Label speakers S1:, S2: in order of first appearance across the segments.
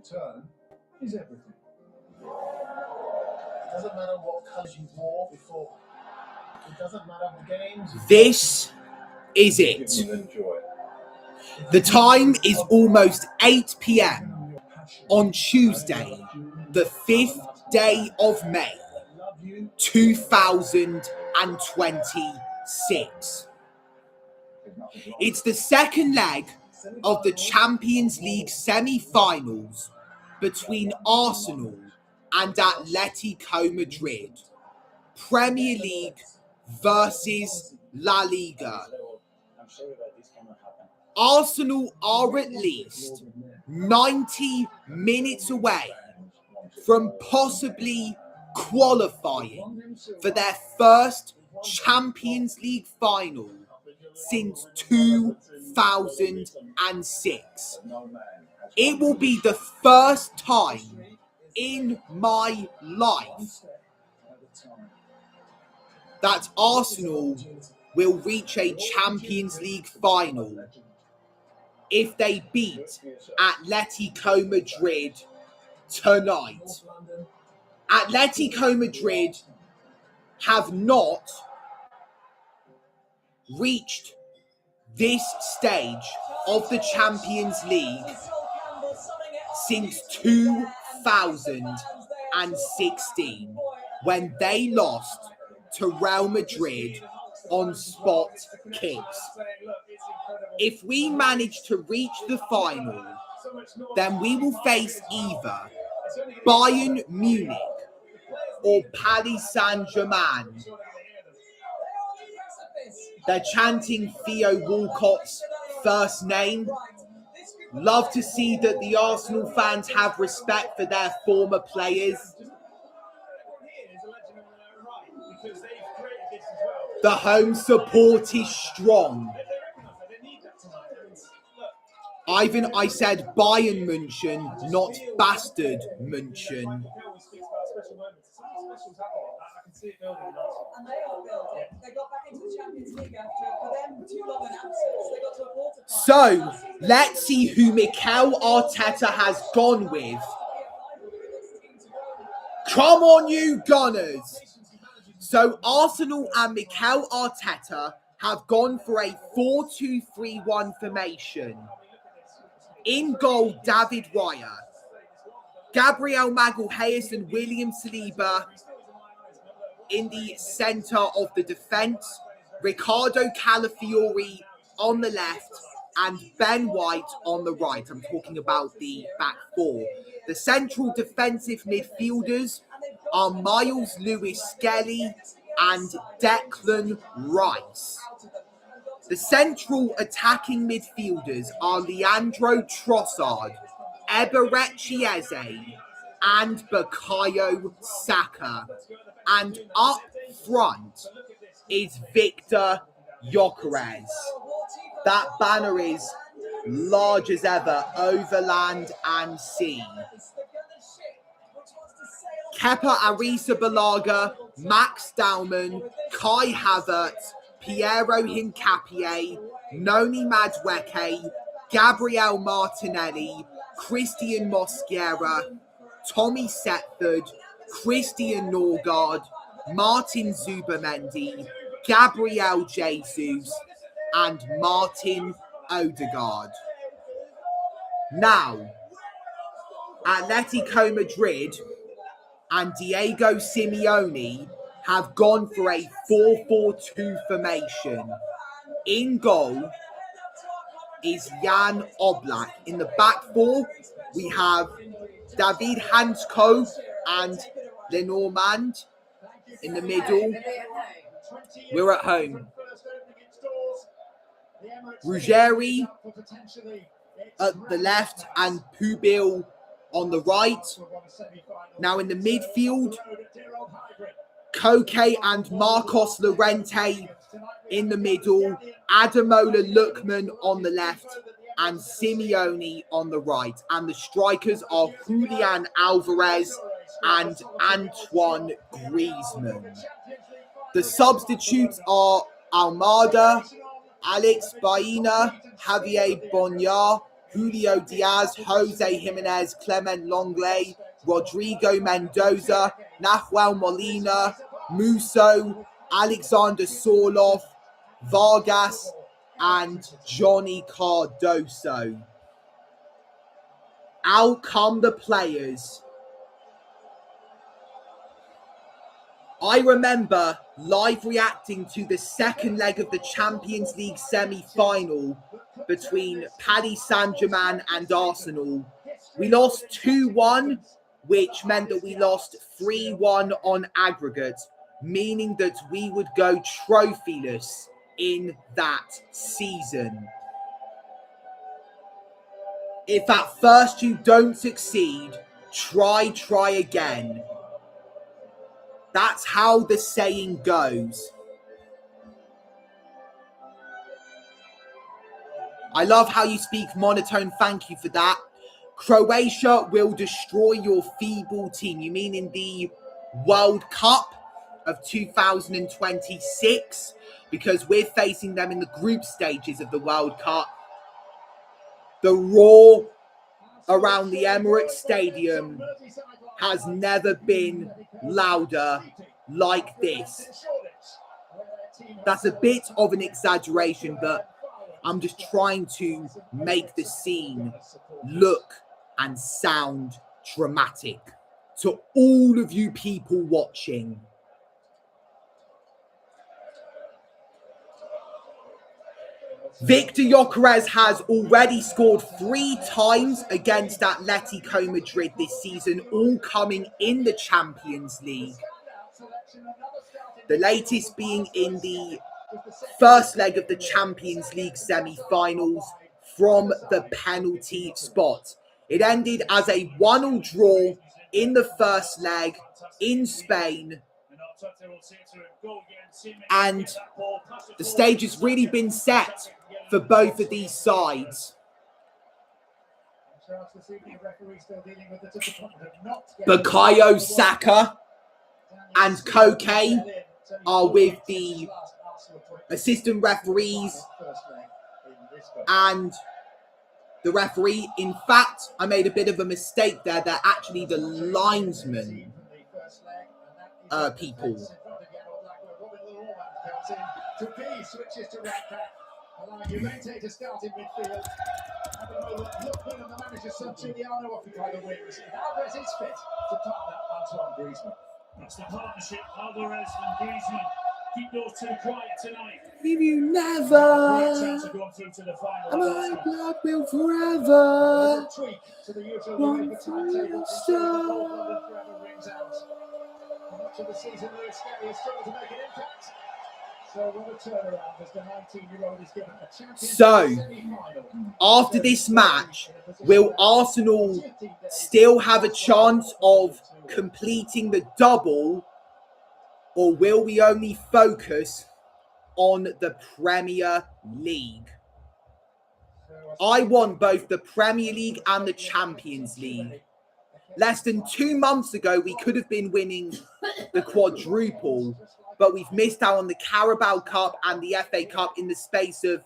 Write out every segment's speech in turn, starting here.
S1: return is everything. It doesn't matter what colours you wore before. It doesn't matter the games.
S2: This is it. The time is almost 8 p.m. on Tuesday, the 5th day of May, 2026. It's the second leg of the Champions League semi-finals between Arsenal and Atlético Madrid. Premier League versus La Liga. Arsenal are at least 90 minutes away from possibly qualifying for their first Champions League final since 2006. It will be the first time in my life that Arsenal will reach a Champions League final if they beat Atlético Madrid tonight. Atlético Madrid have not reached this stage of the Champions League since 2016, when they lost to Real Madrid on spot kicks. If we manage to reach the final, then we will face either Bayern Munich or Paris Saint-Germain. They're chanting Theo Walcott's first name. Love to see that the Arsenal fans have respect for their former players. The home support is strong. Ivan, I said Bayern München, not Bastard München. So, let's see who Mikel Arteta has gone with. Come on, you Gunners! So, Arsenal and Mikel Arteta have gone for a 4-2-3-1 formation. In goal, David Raya. Gabriel Magalhaes and William Saliba in the centre of the defence. Ricardo Calafiori on the left and Ben White on the right. I'm talking about the back four. The central defensive midfielders are Miles Lewis-Skelly and Declan Rice. The central attacking midfielders are Leandro Trossard, Eberechi Eze, and Bukayo Saka. And up front is Victor Gyökeres. That banner is large as ever over land and sea. Kepa Arrizabalaga, Max Dauman, Kai Havertz, Piero Hincapié, Noni Madueke, Gabriel Martinelli, Christian Mosquera, Tommy Setford, Christian Norgard, Martin Zubamendi, Gabriel Jesus, and Martin Odegaard. Now, Atlético Madrid and Diego Simeone have gone for a 4-4-2 formation. In goal is Jan Oblak. In the back four, we have David Handsko and Lenormand. In the middle, we're at home. Ruggeri at the left and Pubil on the right. Now in the midfield, Koke and Marcos Llorente in the middle, Ademola Lookman on the left, and Simeone on the right. And the strikers are Julian Alvarez and Antoine Griezmann. The substitutes are Almada, Alex Baena, Javier Bonjar, Julio Diaz, Jose Jimenez, Clement Longley, Rodrigo Mendoza, Nahuel Molina, Musso, Alexander Sorloth, Vargas, and Johnny Cardoso. Out come the players. I remember live reacting to the second leg of the Champions League semi-final between Paris Saint-Germain and Arsenal. We lost 2-1, which meant that we lost 3-1 on aggregate, meaning that we would go trophyless in that season. If at first you don't succeed, try again. That's how the saying goes. I love how you speak monotone. Thank you for that. Croatia will destroy your feeble team. You mean in the World Cup of 2026? Because we're facing them in the group stages of the World Cup. The roar around the Emirates Stadium has never been louder like this. That's a bit of an exaggeration, but I'm just trying to make the scene look and sound dramatic to all of you people watching. Victor Gyökeres has already scored 3 times against Atlético Madrid this season, all coming in the Champions League. The latest being in the first leg of the Champions League semi-finals from the penalty spot. It ended as a 1-1 draw in the first leg in Spain. And the stage has really been set for both of these sides. Bukayo Saka and Koke are with the assistant referees and the referee. In fact, I made a bit of a mistake there. They're actually the linesmen people. Switches to right back, allowing Juventus to start in midfield. At the moment, Lookman and the manager Santillano occupy the wings. Alvarez is fit to partner Antoine Griezmann. That's the partnership, Alvarez and Griezmann. Keep those two quiet tonight. If you never, my blood will forever. Tweak to the usual UEFA timetable. Forever rings out. Much of the season, Luis Skelly has struggled to make an impact. So, after this match, will Arsenal still have a chance of completing the double, or will we only focus on the Premier League? I want both the Premier League and the Champions League. Less than 2 months ago, we could have been winning the quadruple, but we've missed out on the Carabao Cup and the FA Cup in the space of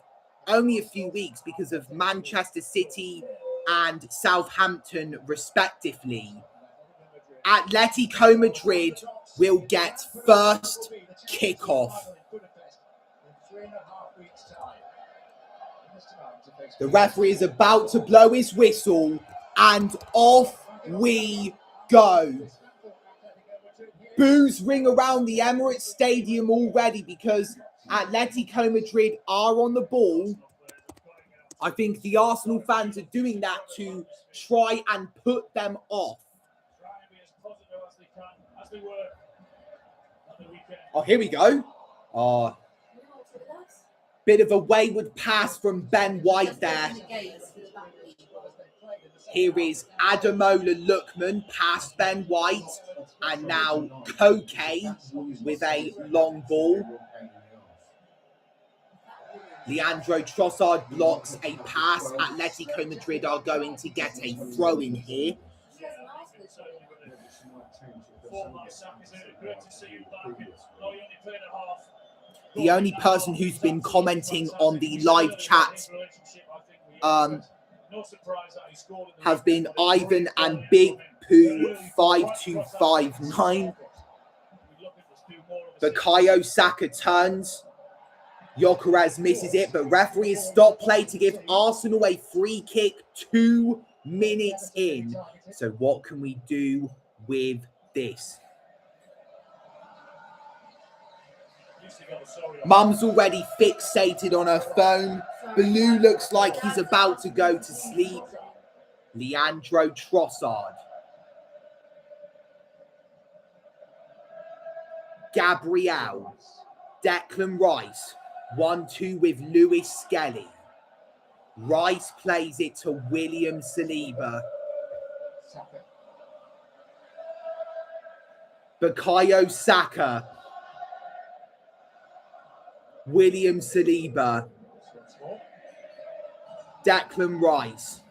S2: only a few weeks because of Manchester City and Southampton, respectively. Atlético Madrid will get first kickoff. The referee is about to blow his whistle, and off we go. Boos ring around the Emirates Stadium already because Atlético Madrid are on the ball. I think the Arsenal fans are doing that to try and put them off. Oh, here we go. Bit of a wayward pass from Ben White there. Here is Ademola Lookman past Ben White, and now Koke with a long ball. Leandro Trossard blocks a pass. Atlético Madrid are going to get a throw in here. The only person who's been commenting on the live chat have been Ivan and Big Pooh 5259. Bukayo Saka turns. Gyökeres misses it, but referee has stopped play to give Arsenal a free kick 2 minutes in. So what can we do with this? Mum's already fixated on her phone. Baloo looks like he's about to go to sleep. Leandro Trossard. Gabriel. Declan Rice. 1-2 with Lewis Skelly. Rice plays it to William Saliba. Bukayo Saka. William Saliba. Declan Rice.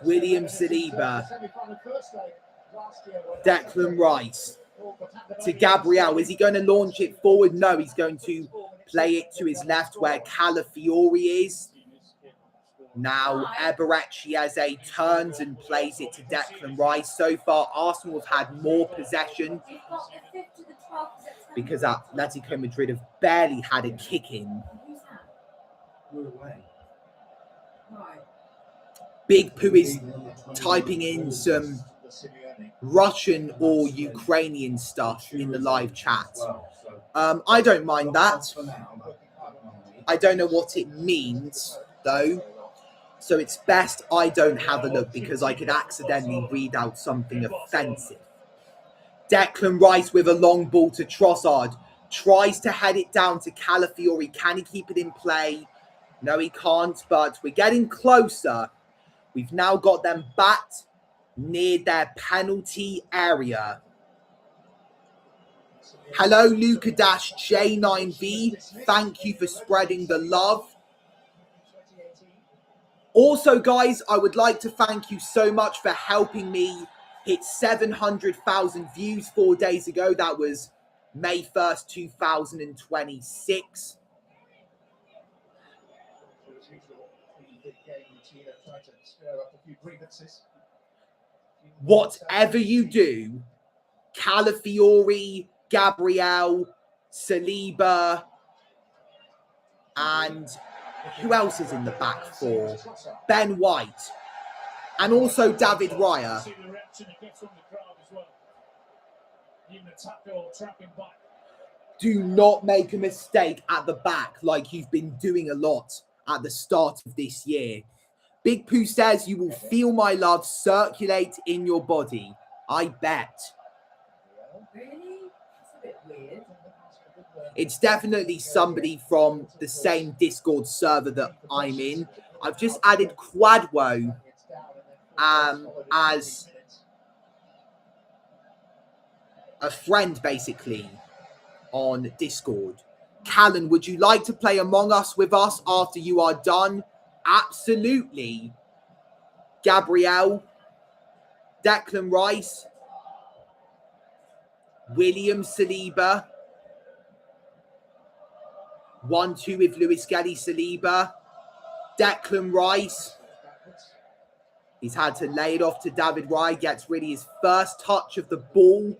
S2: William Saliba. Declan Rice. To Gabriel. Is he going to launch it forward? No, he's going to play it to his left where Calafiori is. Now Eberechi turns and plays it to Declan Rice. So far, Arsenal have had more possession because Atletico Madrid have barely had a kick in. Big Pooh is typing in some Russian or Ukrainian stuff in the live chat. I don't mind that. I don't know what it means, though. So it's best I don't have a look because I could accidentally read out something offensive. Declan Rice with a long ball to Trossard. Tries to head it down to Calafiori. Can he keep it in play? No, he can't, but we're getting closer. We've now got them back near their penalty area. Hello, Luca J9V. Thank you for spreading the love. Also, guys, I would like to thank you so much for helping me hit 700,000 views 4 days ago. That was May 1st, 2026. Whatever you do, Calafiori, Gabriel, Saliba, and who else is in the back four? Ben White, and also David Raya. Do not make a mistake at the back like you've been doing a lot at the start of this year. Big Pooh says you will feel my love circulate in your body. I bet.
S3: Really? That's a bit weird.
S2: It's definitely somebody from the same Discord server that I'm in. I've just added Quadwo as a friend, basically, on Discord. Callan, would you like to play Among Us with us after you are done? Absolutely. Gabriel, Declan Rice, William Saliba. 1-2 with Lewis Skelly Saliba. Declan Rice. He's had to lay it off to David Raya. Gets really his first touch of the ball.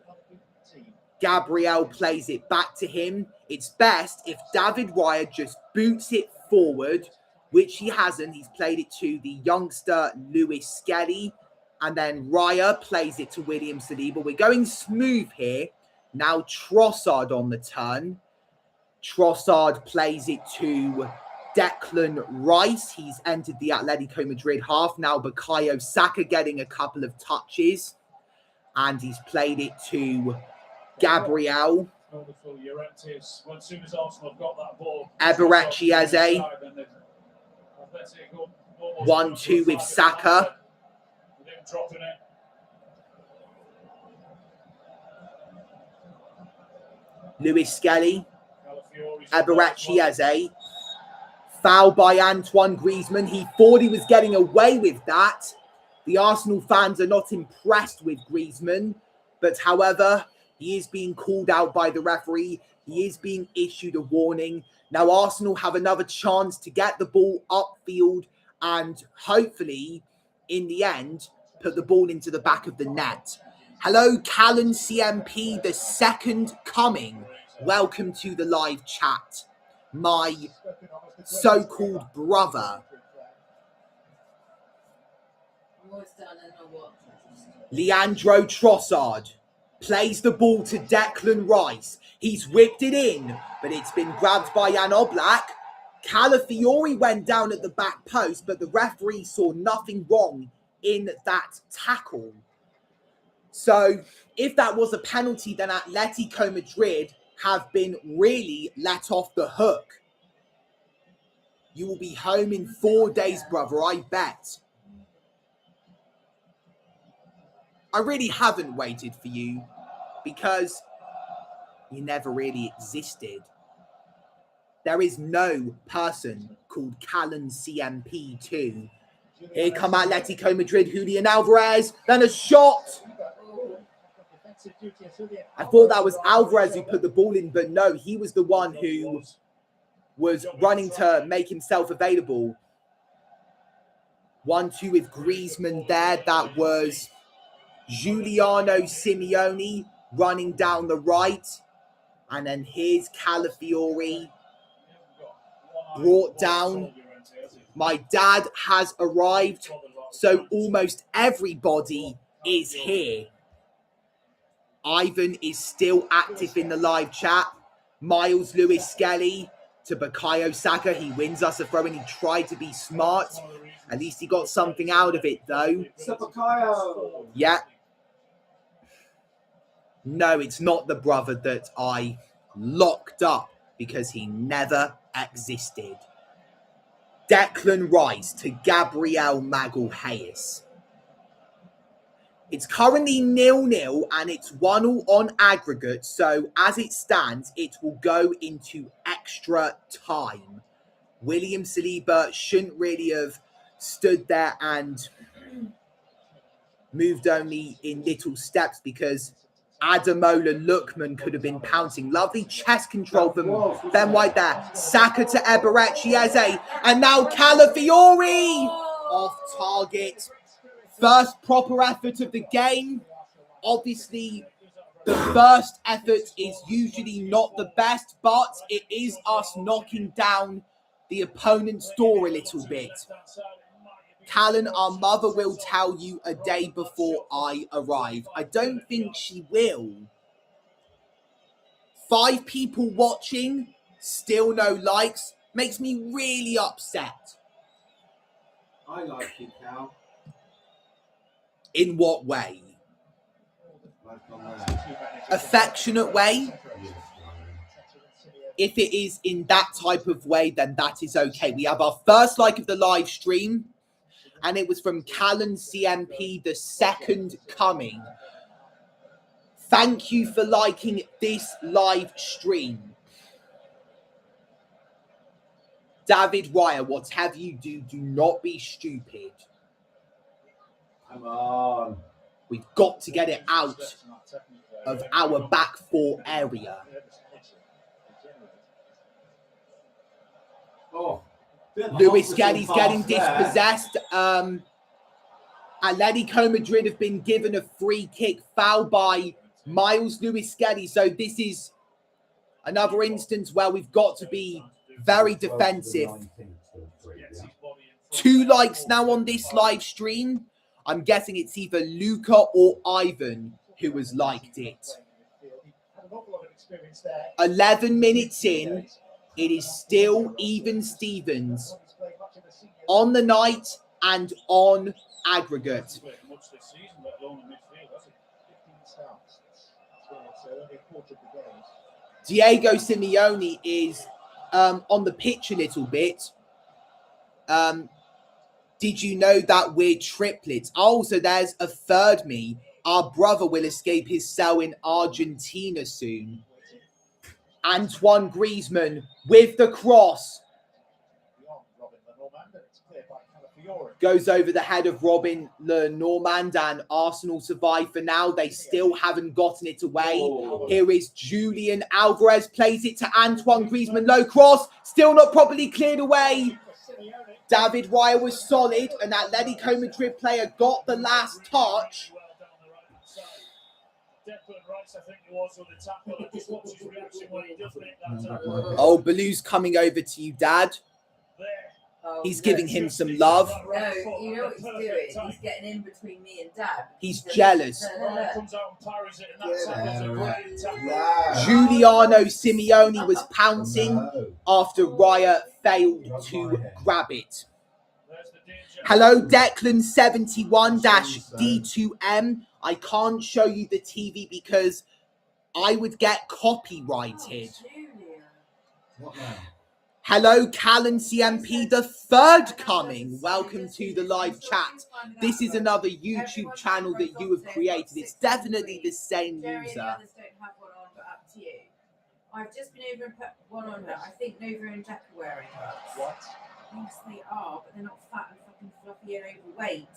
S2: Gabriel plays it back to him. It's best if David Raya just boots it forward, which he hasn't. He's played it to the youngster Lewis Skelly. And then Raya plays it to William Saliba. We're going smooth here. Now Trossard on the turn. Trossard plays it to Declan Rice. He's entered the Atletico Madrid half. Now Bukayo Saka getting a couple of touches. And he's played it to Gabriel. Eberechi Eze. 1-2 with Saka. Lewis Skelly. Eberechi Eze. Foul by Antoine Griezmann. He thought he was getting away with that. The Arsenal fans are not impressed with Griezmann. But however, he is being called out by the referee. He is being issued a warning. Now Arsenal have another chance to get the ball upfield and hopefully, in the end, put the ball into the back of the net. Hello, Callan CMP, the second coming. Welcome to the live chat. My so-called brother. Leandro Trossard plays the ball to Declan Rice. He's whipped it in, but it's been grabbed by Jan Oblak. Calafiori went down at the back post, but the referee saw nothing wrong in that tackle. So if that was a penalty, then Atlético Madrid have been really let off the hook. You will be home in 4 days, brother, I bet. I really haven't waited for you because you never really existed. There is no person called Callan CMP2. Here come Atlético Madrid, Julian Alvarez, then a shot. I thought that was Alvarez who put the ball in, but no, he was the one who was running to make himself available. 1-2 with Griezmann there. That was Giuliano Simeone running down the right. And then here's Calafiori brought down. My dad has arrived, so almost everybody is here. Ivan is still active in the live chat. Miles Lewis Skelly to Bukayo Saka. He wins us a throw and he tried to be smart. At least he got something out of it though. Yeah. No, it's not the brother that I locked up because he never existed. Declan Rice to Gabriel Magalhaes. It's currently 0-0 and it's 1-1 on aggregate. So as it stands, it will go into extra time. William Saliba shouldn't really have stood there and moved only in little steps because Ademola Lookman could have been pouncing. Lovely chest control from Ben White there. Saka to Eberechi Eze. And now Calafiori off target. First proper effort of the game. Obviously, the first effort is usually not the best, but it is us knocking down the opponent's door a little bit. Callan, our mother will tell you a day before I arrive. I don't think she will. 5 people watching, still no likes. Makes me really upset.
S4: I like you, Cal.
S2: In what way?
S4: Like on that.
S2: Affectionate way? If it is in that type of way, then that is okay. We have our first like of the live stream. And it was from Callan CMP, the second coming. Thank you for liking this live stream. David Ryer, whatever you do, do not be stupid.
S4: Come on.
S2: We've got to get it out of our back 4 area.
S4: Oh.
S2: Lewis Skelly's getting dispossessed. Atlético Madrid have been given a free kick foul by Miles Lewis Skelly. So this is another instance where we've got to be very defensive. 2 likes now on this live stream. I'm guessing it's either Luca or Ivan who has liked it. 11 minutes in. It is still even Stevens on the night and on aggregate. Diego Simeone is on the pitch a little bit. Did you know that we're triplets? Oh, so there's a third me. Our brother will escape his cell in Argentina soon. Antoine Griezmann with the cross. Goes over the head of Robin Lenormand, and Arsenal survive for now. They still haven't gotten it away. Here is Julian Alvarez, plays it to Antoine Griezmann, low cross, still not properly cleared away. David Raya was solid. An Atletico Madrid player got the last touch. Oh, Baloo's coming over to you, Dad. He's giving him some love.
S3: No, you know what he's doing? He's getting in between me and Dad.
S2: He's jealous.
S4: Yeah.
S2: Giuliano Simeone was pouncing after Raya failed to grab it. Hello, Declan71-D2M. I can't show you the TV because I would get copyrighted.
S4: What now?
S2: Hello, Callan CMP, the third coming. Welcome to the live chat. This is another YouTube channel that you have created. It's definitely the same
S3: Jerry and the
S2: user.
S3: others don't have one on, but up to you. I've just been over and put one on her. I think Nova and Jack are wearing her.
S1: What?
S3: Yes, they are, but they're not fat and fucking fluffy and overweight.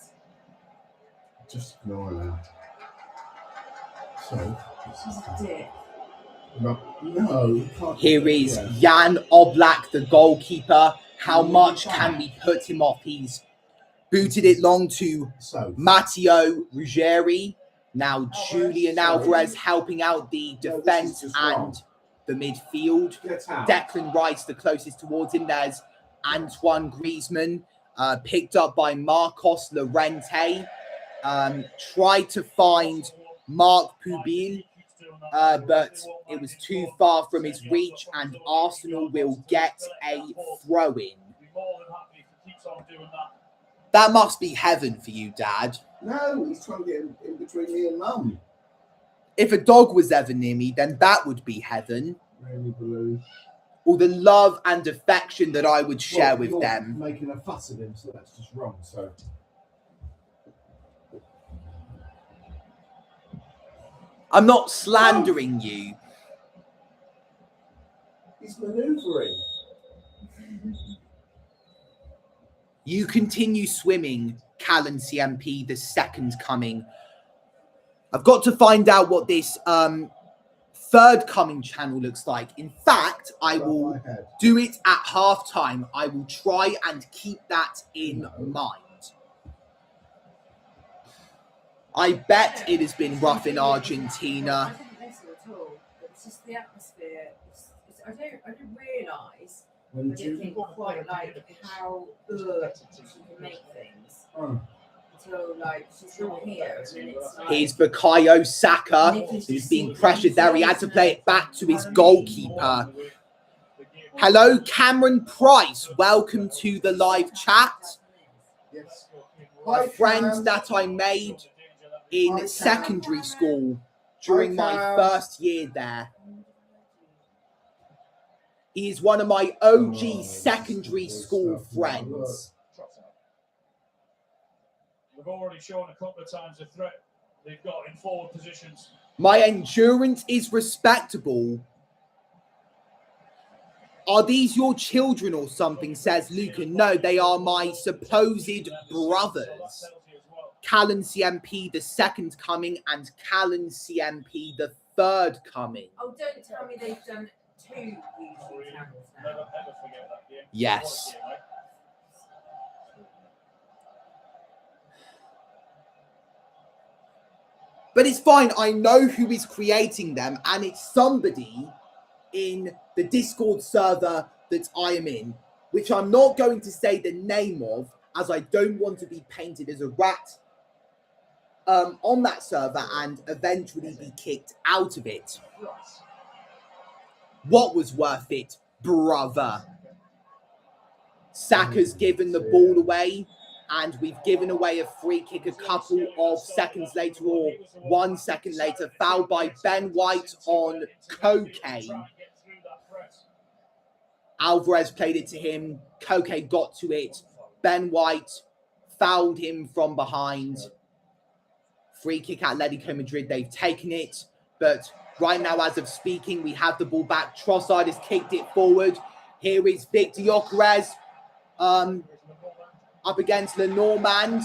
S4: Just ignore her. So,
S3: She's a dick.
S4: no, you can't.
S2: Here is
S4: Yeah.
S2: Jan Oblak, the goalkeeper. How much can we put him off? He's booted it long to
S4: So,
S2: Matteo Ruggeri. Now Julian Alvarez helping out the defence and the midfield.
S4: get out.
S2: Declan Rice the closest towards him. There's Antoine Griezmann, picked up by Marcos Llorente. Tried to find Marc Pubil, but it was too far from his reach, and Arsenal will get a throw-in. That must be heaven for you, Dad.
S4: No, he's trying to get in between me and Mum.
S2: If a dog was ever near me, then that would be heaven.
S4: Really, Baloo.
S2: All the love and affection that I would share with
S4: You're
S2: them.
S4: making a fuss of him, so that's just wrong. So,
S2: I'm not slandering you.
S4: he's manoeuvring.
S2: You continue swimming, Callan CMP, the second coming. I've got to find out what this third coming channel looks like. In fact, I will do it at halftime. I will try and keep that in mind. I bet it has been rough in
S3: I
S2: Argentina.
S3: didn't miss it at all. It's just the atmosphere. I didn't realise
S4: When
S3: I didn't think quite like how good she can make things until like she's not here, and then it's like
S2: Here's Bukayo Saka, who's being pressured there. He had to play it back to his goalkeeper. Hello, Cameron Price. Welcome to the live chat.
S4: Yes.
S2: A friend that I made in secondary school during my first year there. He is one of my OG secondary school friends.
S1: They've already shown a couple of times the threat they've got in forward positions.
S2: My endurance is respectable. Are these your children or something, says Luca. No, they are my supposed brothers. Callan CMP, the second coming, and Callan CMP, the third coming.
S3: oh, don't tell me they've done 2 YouTube channels now.
S1: Never forget that game.
S2: Yes. But it's fine. I know who is creating them, and it's somebody in the Discord server that I am in, which I'm not going to say the name of, as I don't want to be painted as a rat on that server and eventually be kicked out of it. What was worth it, brother? Saka's given the ball away, and we've given away a free kick a couple of seconds later, or 1 second later, fouled by Ben White on Koke. Alvarez played it to him. Koke got to it. Ben White fouled him from behind. Free kick at Atletico Madrid. They've taken it, but right now, as of speaking, we have the ball back. Trossard has kicked it forward. Here is Victor Gyökeres. up against Lenormand.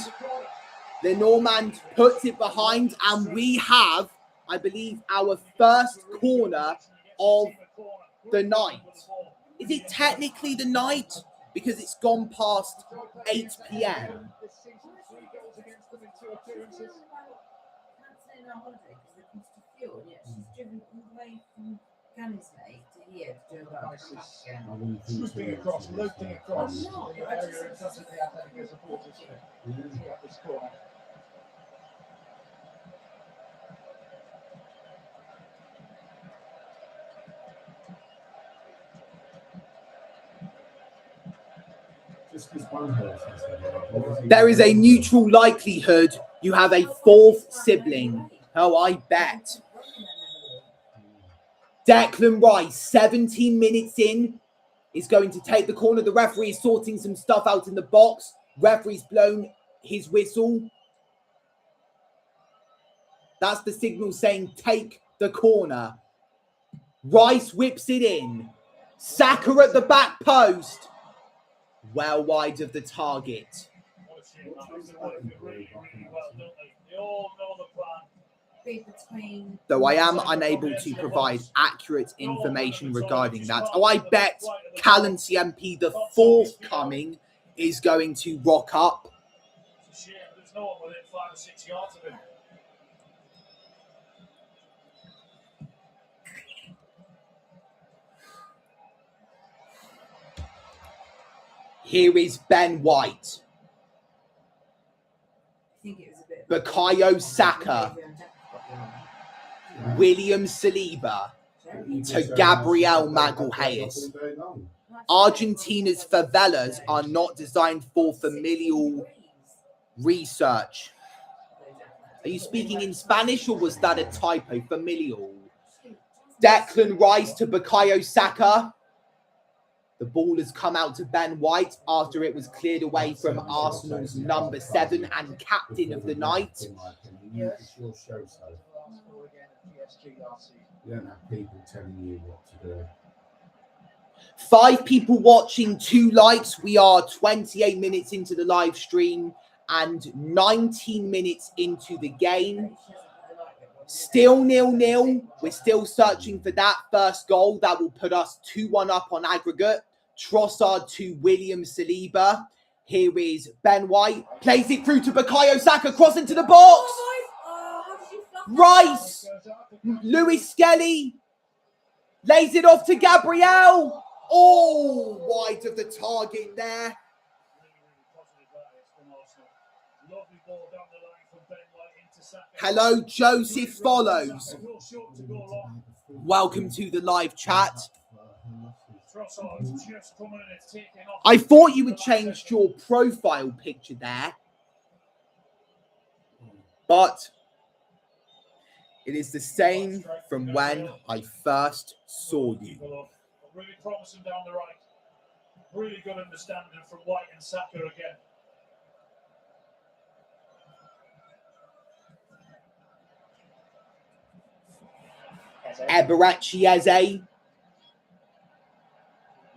S2: Lenormand puts it behind, and we have, I believe, our first corner of the night. Is it technically the night? Because it's gone past 8 p.m.
S1: Swooping across, looping across the area in front of the Atlético supporters throughout this corner.
S2: There is a neutral likelihood you have a fourth sibling. Oh, I bet. Declan Rice, 17 minutes in, is going to take the corner. The referee is sorting some stuff out in the box. Referee's blown his whistle. That's the signal saying take the corner. Rice whips it in. Saka at the back post. Well wide of the target. Though I am unable to provide accurate information regarding that. Oh, I bet Callan CMP, the forthcoming, is going to rock up.
S1: There's no one within 5 or 6 yards of him.
S2: Here is Ben White. Bukayo Saka. William Saliba to Gabriel Magalhaes. Argentina's favelas are not designed for familial research. Are you speaking in Spanish, or was that a typo? Familial. Declan Rice to Bukayo Saka. The ball has come out to Ben White after it was cleared away from Arsenal's number 7 and captain of the night.
S4: You don't have people telling you what to do.
S2: 5 people watching, 2 likes. We are 28 minutes into the live stream and 19 minutes into the game. Still 0-0. We're still searching for that first goal that will put us 2-1 up on aggregate. Trossard to William Saliba. Here is Ben White. Plays it through to Bukayo Saka. Cross into the box. Rice. Lewis Skelly. Lays it off to Gabriel. Oh, wide of the target there. Hello, Joseph Follows. Welcome to the live chat. I thought you had changed your profile picture there, but it is the same from when I first saw you.
S1: Really promising down the right. Really good understanding from White and Saka again.
S2: Eberechi Eze.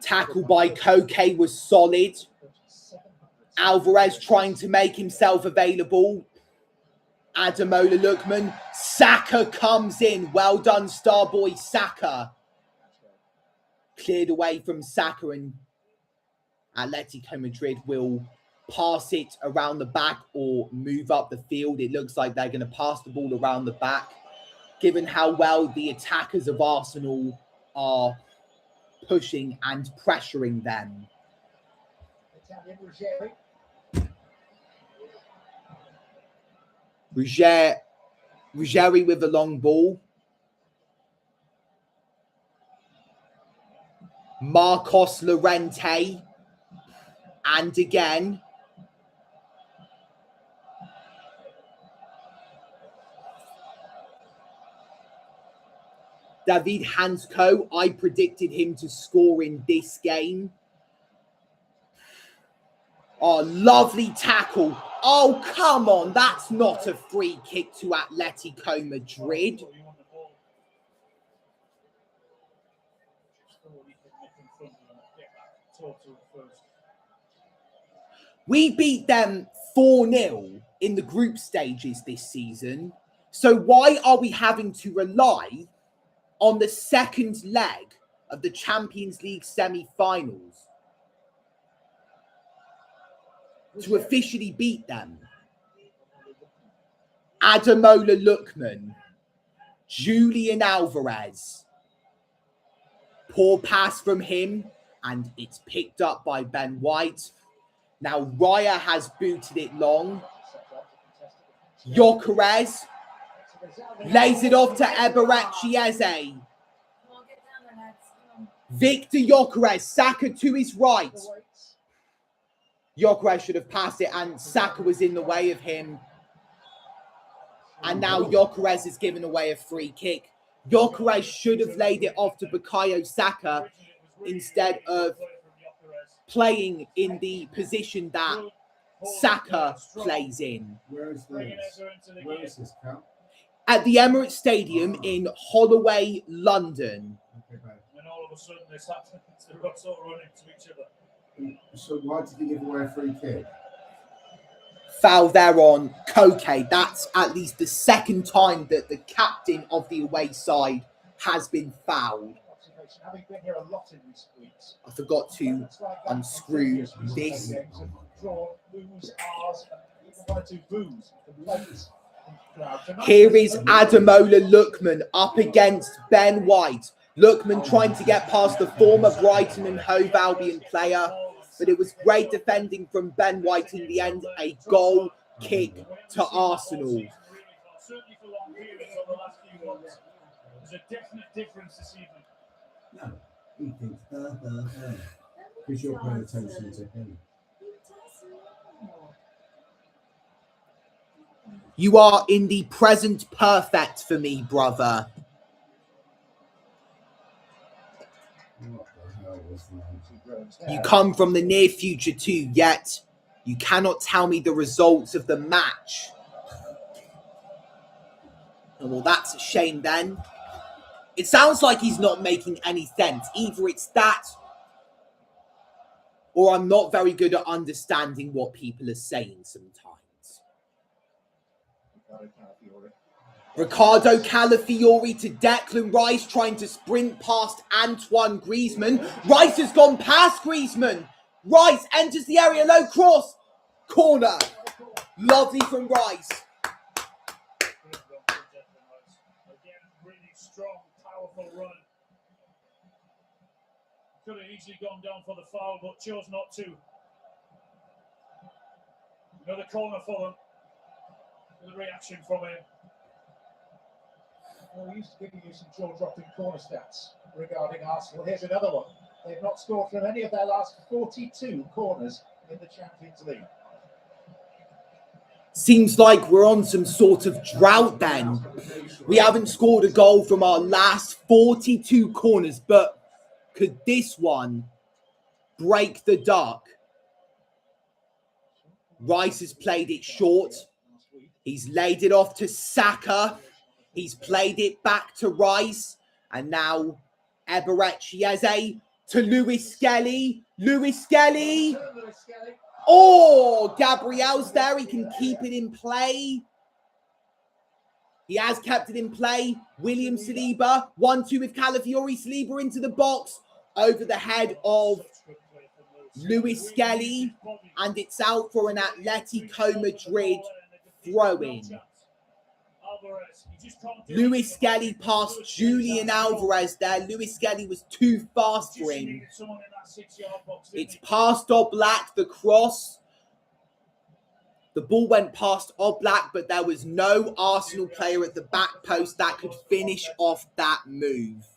S2: Tackle by Koke was solid. Alvarez trying to make himself available. Ademola Lookman. Saka comes in. Well done, Starboy Saka. Cleared away from Saka, and Atletico Madrid will pass it around the back or move up the field. It looks like they're going to pass the ball around the back, given how well the attackers of Arsenal are pushing and pressuring them. Ruggieri with the long ball. Marcos Llorente. And again. David Hansko, I predicted him to score in this game. Oh, lovely tackle. Oh, come on. That's not a free kick to Atletico Madrid. We beat them 4-0 in the group stages this season. So why are we having to rely on the second leg of the Champions League semi-finals to officially beat them? Ademola Lookman, Julian Alvarez. Poor pass from him, and it's picked up by Ben White. Now Raya has booted it long. Gyökeres lays it off to Eberechieze. Victor Gyökeres, Saka to his right. Gyökeres should have passed it, and Saka was in the way of him. And now Gyökeres has given away a free kick. Gyökeres should have laid it off to Bukayo Saka instead of playing in the position that Saka plays in.
S4: Where is this count?
S2: At the Emirates Stadium in Holloway, London.
S4: Okay,
S1: And all of a sudden this happens. They're sort of running to each other.
S4: so why did he give away a free kick?
S2: Foul there on Koke. That's at least the second time that the captain of the away side has been fouled.
S1: Having been here a lot in recent weeks.
S2: I forgot to unscrew this. Here is Ademola Lookman up against Ben White. Lookman trying to get past the former Brighton and Hove Albion player, but it was great defending from Ben White in the end. A goal kick to Arsenal.
S1: Certainly for long periods over the last few months. There's a definite difference this evening.
S4: No, he thinks, because you're paying attention to him.
S2: You are in the present perfect for me, brother.
S4: What the hell was that?
S2: You come from the near future too, yet you cannot tell me the results of the match. Oh, well, that's a shame then. It sounds like he's not making any sense. Either it's that, or I'm not very good at understanding what people are saying sometimes. Ricardo Calafiori to Declan Rice, trying to sprint past Antoine Griezmann. Rice has gone past Griezmann. Rice enters the area, low cross. Corner. Lovely from Rice.
S1: Again, really strong, powerful run. Could have easily gone down for the foul, but chose not to. Another corner for them. With a reaction from him.
S5: Well, we used to give you some jaw-dropping corner stats regarding Arsenal. Here's another one. They've not scored from any of their last 42 corners in the Champions League.
S2: Seems like we're on some sort of drought then. We haven't scored a goal from our last 42 corners, but could this one break the duck? Rice has played it short. He's laid it off to Saka. He's played it back to Rice. And now Eberechieze to Lewis Skelly. Lewis Skelly. Oh, Gabriel's there. He can keep it in play. He has kept it in play. William Saliba. 1-2 with Calafiori. Saliba into the box. Over the head of Lewis Skelly. And it's out for an Atlético Madrid throw-in. Lewis Skelly past Julian Alvarez there. Lewis Skelly was too fast for him. It's past Oblak, the cross. The ball went past Oblak, but there was no Arsenal player at the back post that could finish off that move.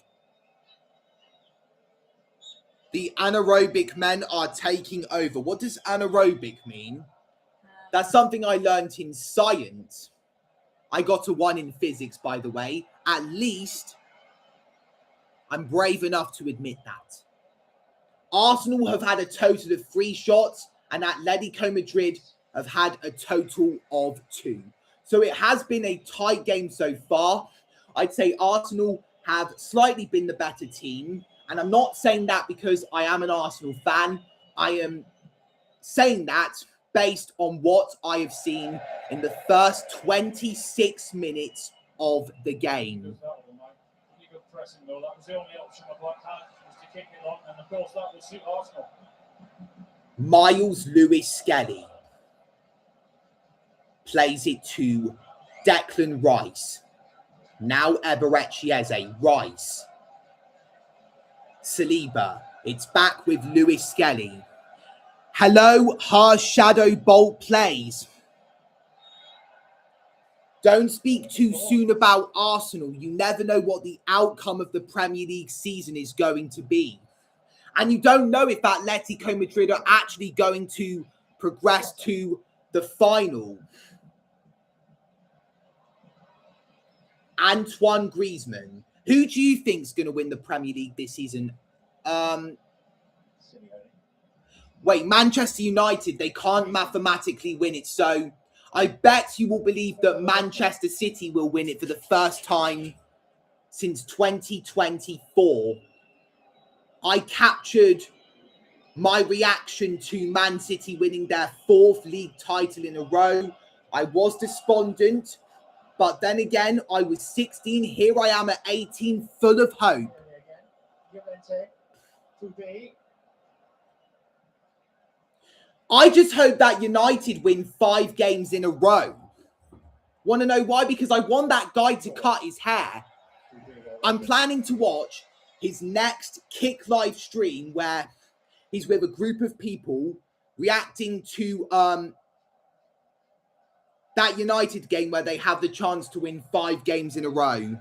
S2: The anaerobic men are taking over. What does anaerobic mean? That's something I learned in science. I got a 1 in physics, by the way. At least I'm brave enough to admit that. Arsenal have had a total of 3 shots, and Atletico Madrid have had a total of 2. So it has been a tight game so far. I'd say Arsenal have slightly been the better team. And I'm not saying that because I am an Arsenal fan. I am saying that based on what I have seen in the first 26 minutes of the game.
S5: Really good pressing though. That was the only option of Black Hat, was to kick it on, and of course that would suit Arsenal.
S2: Miles Lewis-Skelly plays it to Declan Rice. Now Eberechi Eze. Rice. Saliba. It's back with Lewis-Skelly. Hello, harsh shadow bolt plays. Don't speak too soon about Arsenal. You never know what the outcome of the Premier League season is going to be. And you don't know if Atletico Madrid are actually going to progress to the final. Antoine Griezmann. Who do you think is going to win the Premier League this season? Wait, Manchester United, they can't mathematically win it. So I bet you will believe that Manchester City will win it for the first time since 2024. I captured my reaction to Man City winning their 4th league title in a row. I was despondent, but then again, I was 16. Here I am at 18, full of hope. I just hope that United win 5 games in a row. Want to know why? Because I want that guy to cut his hair. I'm planning to watch his next Kick live stream where he's with a group of people reacting to that United game where they have the chance to win 5 games in a row.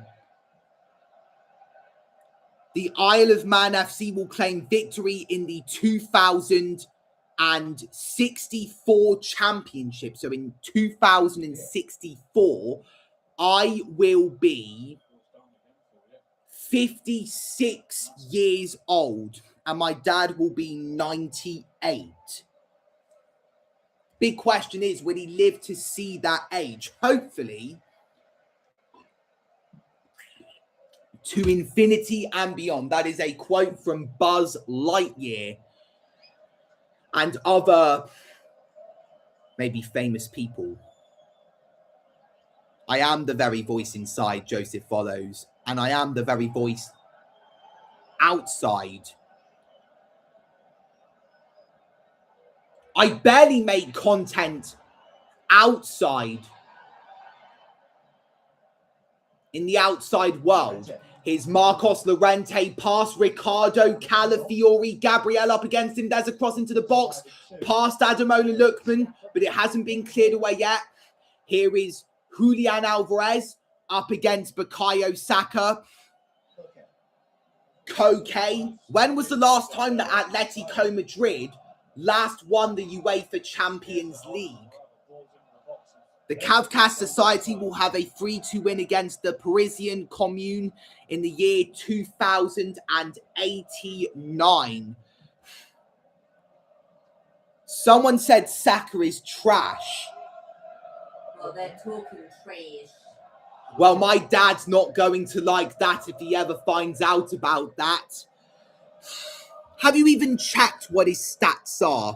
S2: The Isle of Man FC will claim victory in the 2064 championship. So in 2064, I will be 56 years old and my dad will be 98. Big question is, will he live to see that age? Hopefully, to infinity and beyond. That is a quote from Buzz Lightyear and other maybe famous people. I am the very voice inside, Joseph follows, and I am the very voice outside. I barely make content outside, in the outside world. Here's Marcos Llorente past Ricardo Calafiori. Gabriel up against him. There's a cross into the box. Past Ademola Lookman, but it hasn't been cleared away yet. Here is Julian Alvarez up against Bukayo Saka. Koke. When was the last time that Atletico Madrid last won the UEFA Champions League? The Kavkaz Society will have a 3-2 win against the Parisian Commune in the year 2089. Someone said Saka is trash.
S3: Well, they're talking trash.
S2: Well, my dad's not going to like that if he ever finds out about that. Have you even checked what his stats are?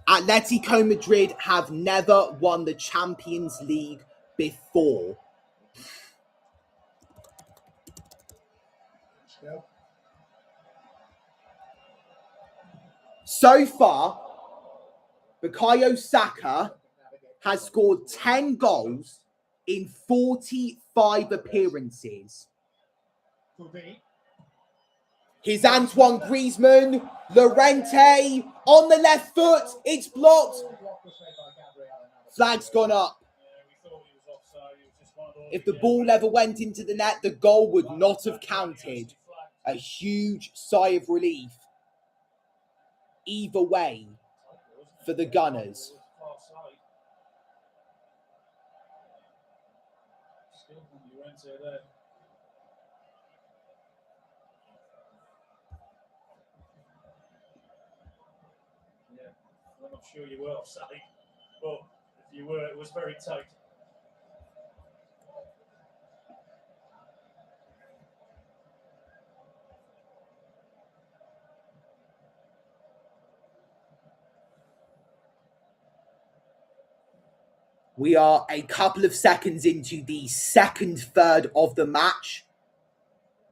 S2: Atletico Madrid have never won the Champions League before. So far, Bukayo Saka has scored 10 goals in 45 appearances. Here's Antoine Griezmann. Llorente on the left foot. It's blocked. Flag's gone up. If the ball ever went into the net, the goal would not have counted. A huge sigh of relief. Either way for the Gunners.
S5: I'm not sure you were offside, but if you were, it was very tight.
S2: We are a couple of seconds into the second third of the match.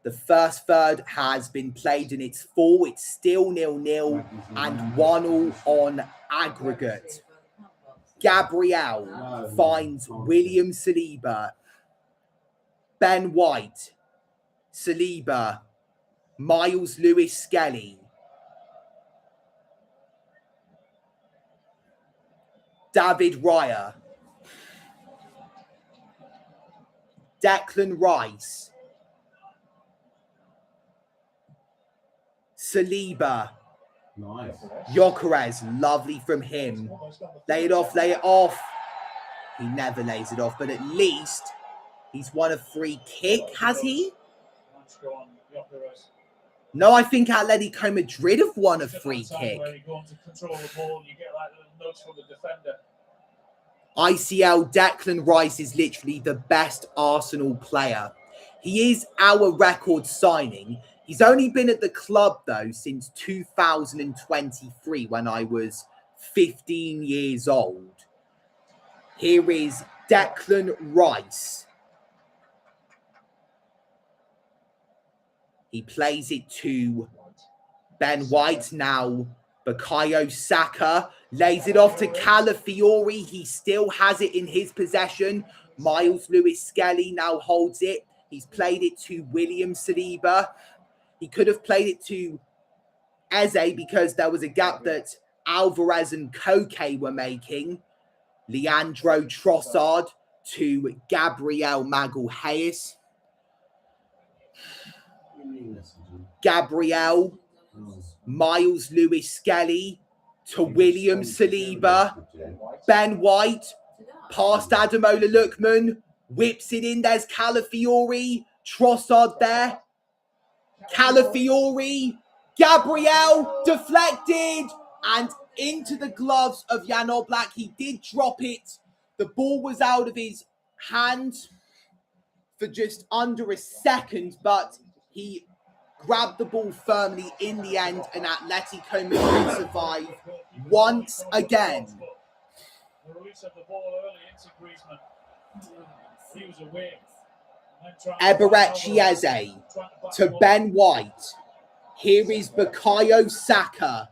S2: The first third has been played and it's full. It's still 0-0 and 1-1 on aggregate. Gabriel finds William Saliba. Ben White. Saliba. Miles Lewis-Skelly. David Raya. Declan Rice. Saliba.
S4: Nice.
S2: Gyökeres, lovely from him. Lay it off, lay it off. He never lays it off, but at least he's won a free kick, has he? No, I think Atletico Madrid have won a free kick. ICL Declan Rice is literally the best Arsenal player. He is our record signing. He's only been at the club, though, since 2023, when I was 15 years old. Here is Declan Rice. He plays it to Ben White now. Bukayo Saka lays it off to Calafiori. He still has it in his possession. Miles Lewis-Skelly now holds it. He's played it to William Saliba. He could have played it to Eze because there was a gap that Alvarez and Koke were making. Leandro Trossard to Gabriel Magalhaes. Gabriel, Miles Lewis-Skelly to William Saliba. Ben White, past Ademola Lookman, whips it in. There's Calafiori. Trossard there. Calafiori. Gabriel deflected and into the gloves of Jan Oblak. He did drop it. The ball was out of his hand for just under a second, but he grabbed the ball firmly in the end, and Atletico Madrid survive once again.
S5: The release of the ball early into Griezmann. He was away.
S2: Eberechi Eze to Ben White. Here is Bukayo Saka.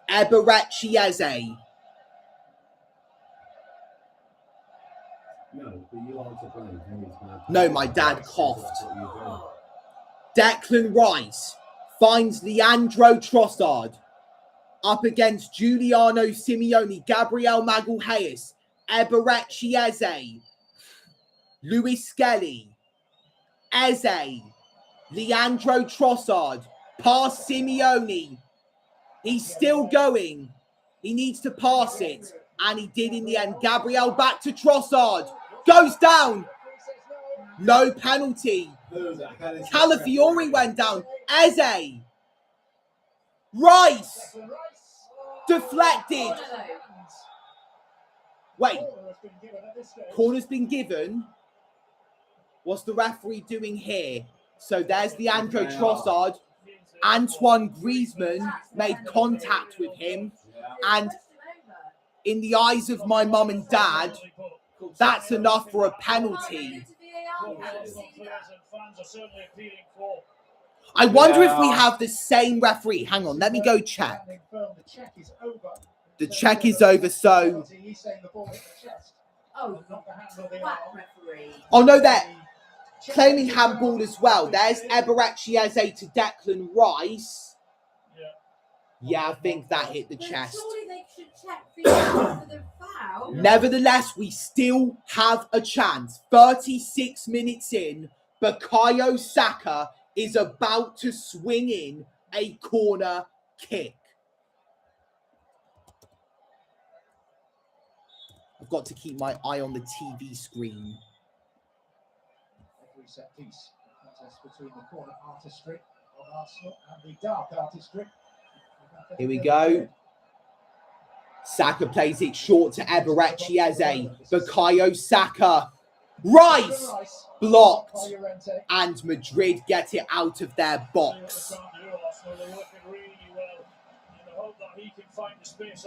S2: Eberechi Eze. No, my dad coughed. Declan Rice finds Leandro Trossard. Up against Giuliano Simeone. Gabriel Magalhaes. Eberechi Eze. Lewis-Skelly. Eze. Leandro Trossard. Past Simeone. He's still going. He needs to pass it. And he did in the end. Gabriel back to Trossard. Goes down. No penalty. Calafiori went down. Eze. Rice. Deflected. Wait. Corner's been given. What's the referee doing here? So there's Leandro Trossard. Antoine Griezmann made contact with him. And in the eyes of my mum and dad, that's enough for a penalty. I wonder if we have the same referee. Hang on, let me go check. The check is over, so... Oh no, they're claiming handball as well. There's Eberechi Eze to Declan Rice. Yeah, I think that hit the chest. Nevertheless, we still have a chance. 36 minutes in, Bukayo Saka is about to swing in a corner kick. I've got to keep my eye on the TV screen.
S5: Every set piece contest between the corner artistry of Arsenal and the dark artistry.
S2: Here we go. Saka plays it short to Eberechi Eze. Bukayo Saka. Rice blocked. And Madrid get it out of their box.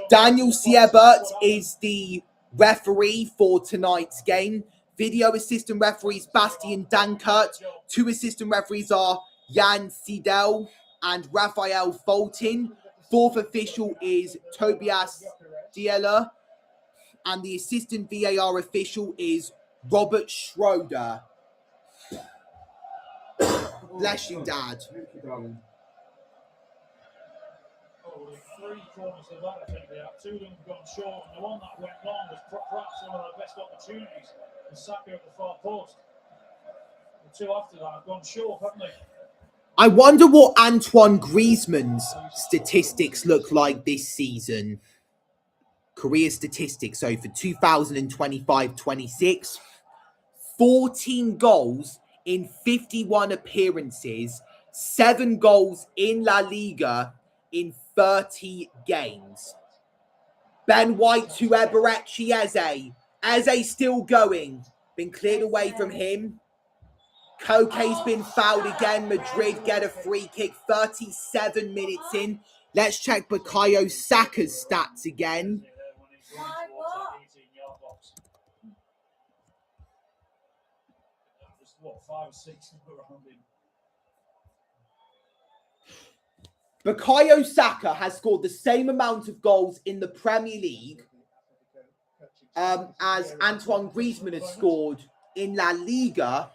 S2: Daniel Siebert is the referee for tonight's game. Video assistant referees Bastian Dankert. 2 assistant referees are Jan Siedel and Raphael Fulton. 4th official is Tobias Dieler. And the assistant VAR official is Robert Schroeder. Bless you, Dad.
S4: Thank you, darling.
S5: Oh, with 3 corners of that, I think they have. 2 of them have gone short, and the one that went long was perhaps one of the best opportunities. The Saka at the far post. The 2 after that have gone short, haven't they?
S2: I wonder what Antoine Griezmann's statistics look like this season. Career statistics. So for 2025-26, 14 goals in 51 appearances, 7 goals in La Liga in 30 games. Ben White to Eberechi Eze. Eze still going. Been cleared away from him. Koke's been fouled again. Madrid get a free kick 37 minutes in. Let's check Bukayo Saka's stats again.
S5: What, 5 or 6 around him.
S2: Bukayo Saka has scored the same amount of goals in the Premier League as Antoine Griezmann has scored in La Liga,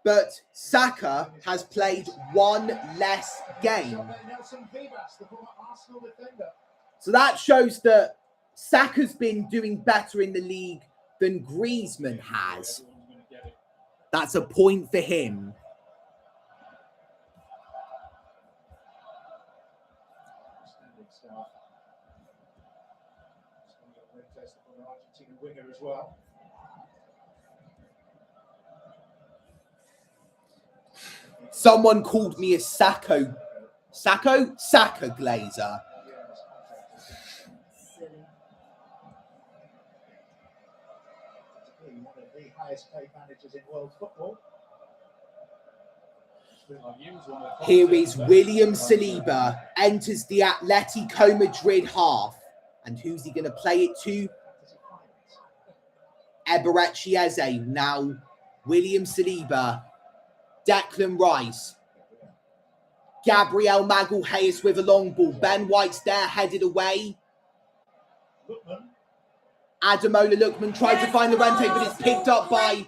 S2: but Saka has played 1 less game. So that shows that Saka's been doing better in the league than Griezmann has. That's a point for him.
S5: Winger as well.
S2: Someone called me a Saka glazer.
S5: One of the highest paid managers in world football.
S2: Here is William Saliba, enters the Atlético Madrid half. And who's he going to play it to? Eberechi Eze. Now William Saliba. Declan Rice. Gabriel Magalhaes with a long ball. Ben White's there, headed away. Ademola Lookman tried to find Llorente, but it's picked up by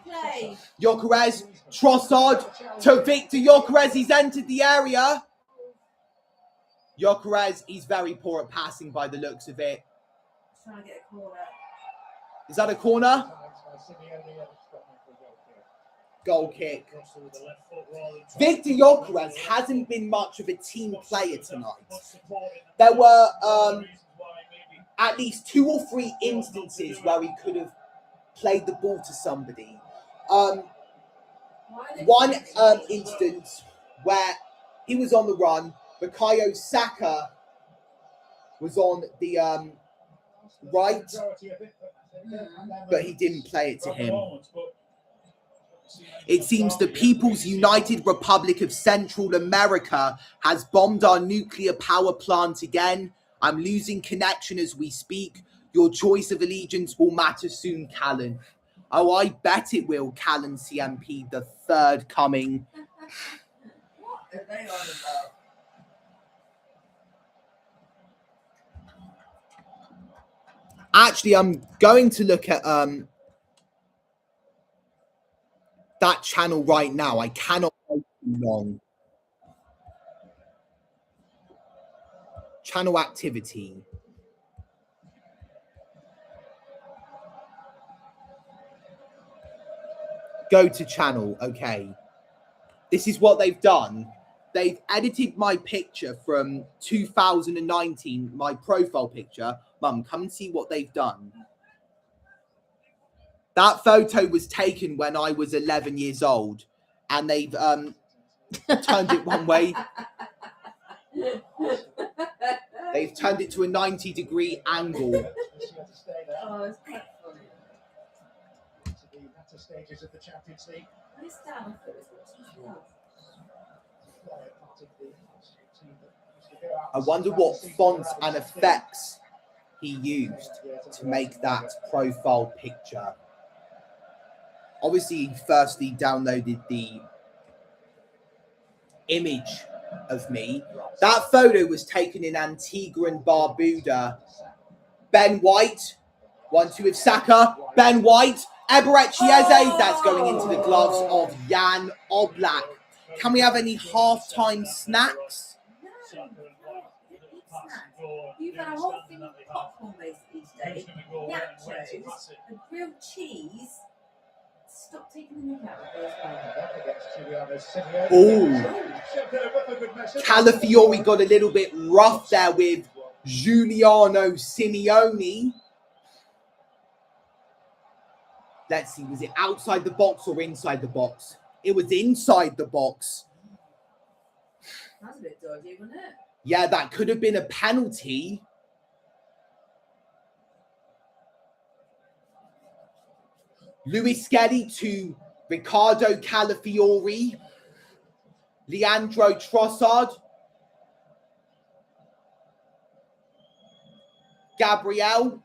S2: Gyökeres. Trossard to Victor Gyökeres. He's entered the area. Gyökeres, he's very poor at passing by the looks of it.
S3: Trying to get a corner.
S2: Is that a corner? Goal kick. Victor Gyökeres hasn't been much of a team player tonight. There were at least 2 or 3 instances where he could have played the ball to somebody. One instance where he was on the run, Bukayo Saka was on the right, but he didn't play it to him. It seems the People's United Republic of Central America has bombed our nuclear power plant again. I'm losing connection as we speak. Your choice of allegiance will matter soon, Callan. Oh, I bet it will, Callan CMP, the third coming.
S3: What are they on about?
S2: Actually, I'm going to look at that channel right now. I cannot wait too long. Channel activity. Go to channel. Okay. This is what they've done. They've edited my picture from 2019, my profile picture. Mum, come and see what they've done. That photo was taken when I was 11 years old, and they've turned it one way. They've turned it to a 90-degree angle.
S3: Oh, it's quite funny.
S5: To the latter stages of the Champions League.
S3: This down for us, what's this one?
S2: I wonder what fonts and effects he used to make that profile picture. Obviously, he firstly downloaded the image of me. That photo was taken in Antigua and Barbuda. Ben White, 1-2 with Saka. Ben White, Eberechieze. That's going into the gloves of Jan Oblak. Can we have any halftime snacks?
S3: No, you don't eat snacks. You've had a whole thing of popcorn basically today. Nachos, and grilled cheese. Stop taking the mick out of those guys.
S2: Oh, Calafiori got a little bit rough there with Giuliano Simeone. Let's see, was it outside the box or inside the box? It was inside the box.
S3: That's a bit dodgy, wasn't it?
S2: Yeah, that could have been a penalty. Luis Skelly to Ricardo Calafiori. Leandro Trossard. Gabriel.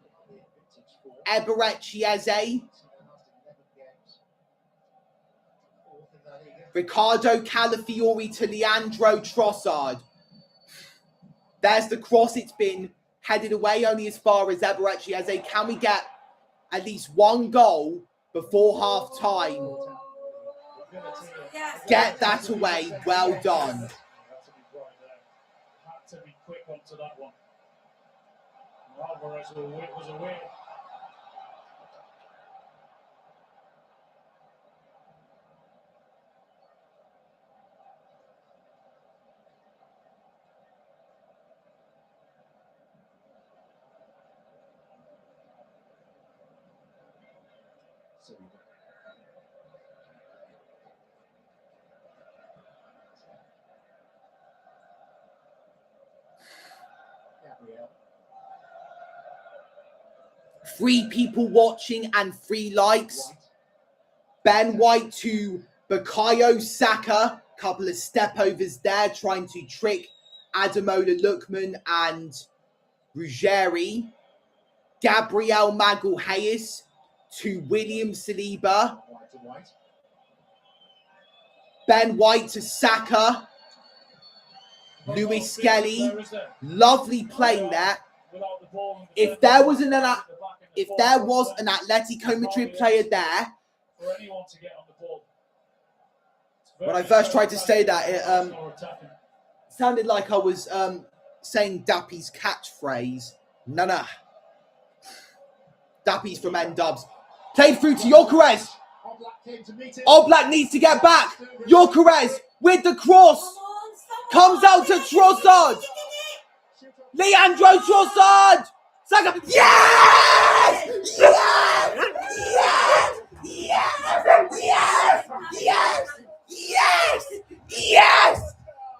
S2: Eberechieze. Ricardo Calafiori to Leandro Trossard. There's the cross. It's been headed away only as far as Eberechieze. Can we get at least one goal before half time? Get that away. Well done.
S5: Had to be quick onto that one. Alvarez was away.
S2: Three people watching and 3 likes. Ben White to Bukayo Saka. Couple of stepovers there, trying to trick Ademola Lookman and Ruggeri. Gabriel Magalhaes to William Saliba. Ben White to Saka. Luis Skelly. Lovely playing there. If there was an Atletico Madrid player there, when I first tried to say that, it sounded like I was saying Dappy's catchphrase. No. Dappy's from N-Dubs. Played through to Gyökeres. Oblak needs to get back. Gyökeres with the cross. Comes out to Trossard. Leandro Trossard. Saka. Yes! Yes! Yes! Yes! Yes! Yes! Yes!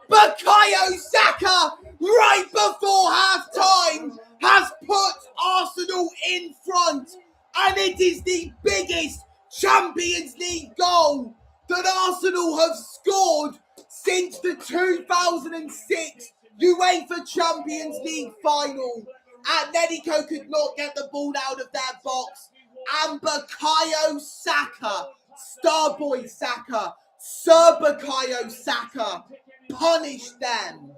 S2: Bukayo Saka, right before half-time, has put Arsenal in front. And it is the biggest Champions League goal that Arsenal have scored since the 2006 UEFA Champions League final. Atletico could not get the ball out of their box. And Bukayo Saka, Starboy Saka, Sir Bukayo Saka, punished them.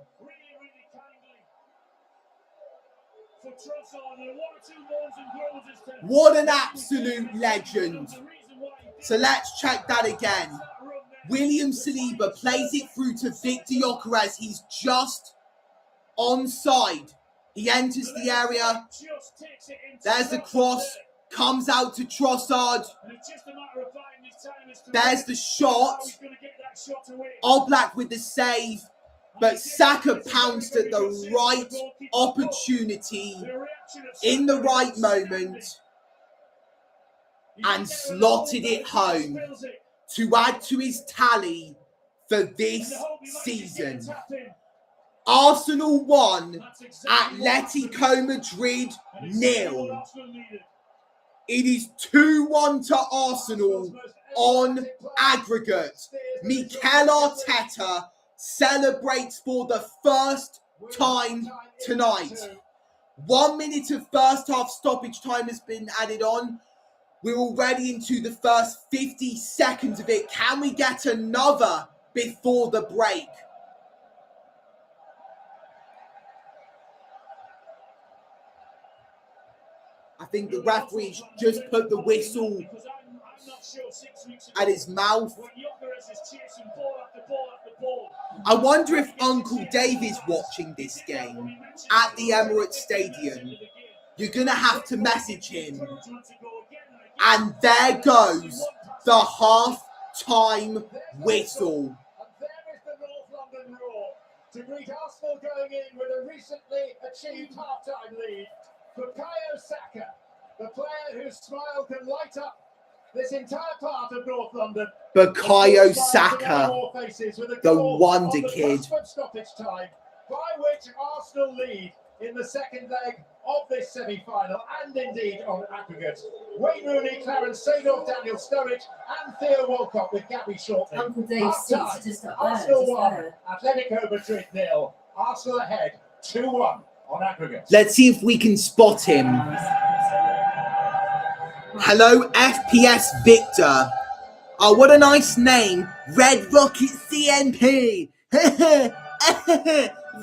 S2: What an absolute legend. So let's check that again. William Saliba plays it through to Victor Gyökeres. He's just onside. He enters the area. There's the cross. Comes out to Trossard. There's the shot. Oblak with the save. But Saka pounced at the right opportunity in the right moment and slotted it home to add to his tally for this season. Arsenal 1, Atletico Madrid 0. It is 2-1 to Arsenal on aggregate. Mikel Arteta celebrates for the first time tonight. 1 minute of first half stoppage time has been added on. We're already into the first 50 seconds of it. Can we get another before the break? I think the referee's just put the whistle at his mouth. I wonder if Uncle Dave is watching this game at the Emirates Stadium. You're going to have to message him. And there goes the half-time whistle.
S1: And there is the North London roar to greet Arsenal going in with a recently achieved half-time lead. Bukayo Saka, the player whose smile can light up this entire part of North London.
S2: Bukayo Saka, the wonder kid.
S1: Stoppage time, by which Arsenal lead in the second leg of this semi-final, and indeed on aggregate. Wayne Rooney, Clarence Seedorf, Daniel Sturridge, and Theo Walcott with Gabby Shortly.
S3: Uncle Dave seats just up there.
S1: Arsenal 1, Atlético Madrid 0. Arsenal ahead 2-1 on aggregate.
S2: Let's see if we can spot him. Hello, FPS Victor. Oh, what a nice name. Red Rocket CNP.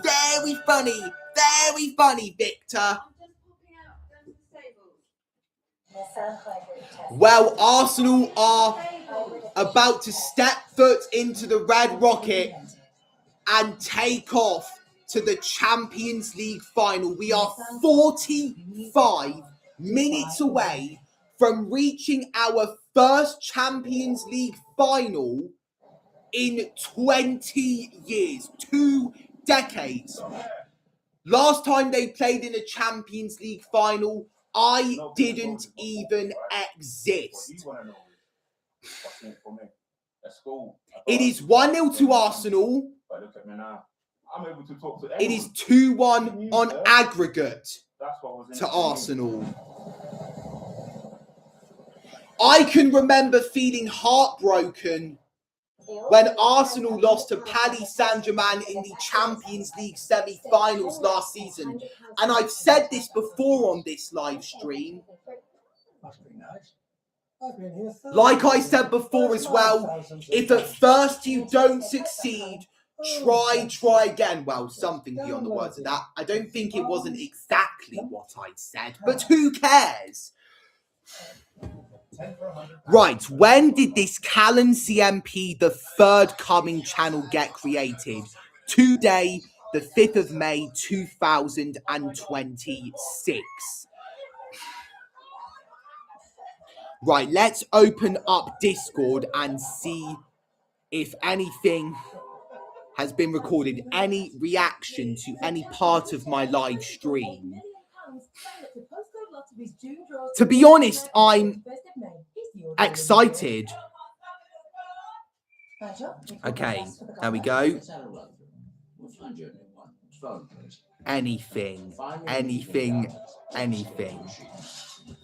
S2: Very funny. Very funny, Victor. Well, Arsenal are about to step foot into the Red Rocket and take off to the Champions League final. We are 45 minutes away from reaching our first Champions League final in 20 years, 2 decades. Last time they played in a Champions League final, I didn't even exist. It is 1-0 to Arsenal. It is 2-1 on aggregate to Arsenal. I can remember feeling heartbroken when Arsenal lost to Paris Saint-Germain in the Champions League semi-finals last season. And I've said this before on this live stream. Like I said before as well, if at first you don't succeed, try again. Well, something beyond the words of that. I don't think it wasn't exactly what I said, but who cares? Right, when did this Callan CMP, the Third Coming channel, get created? Today, the 5th of May, 2026. Right, let's open up Discord and see if anything has been recorded, any reaction to any part of my live stream. To be honest, I'm excited. Okay, there we go. Anything.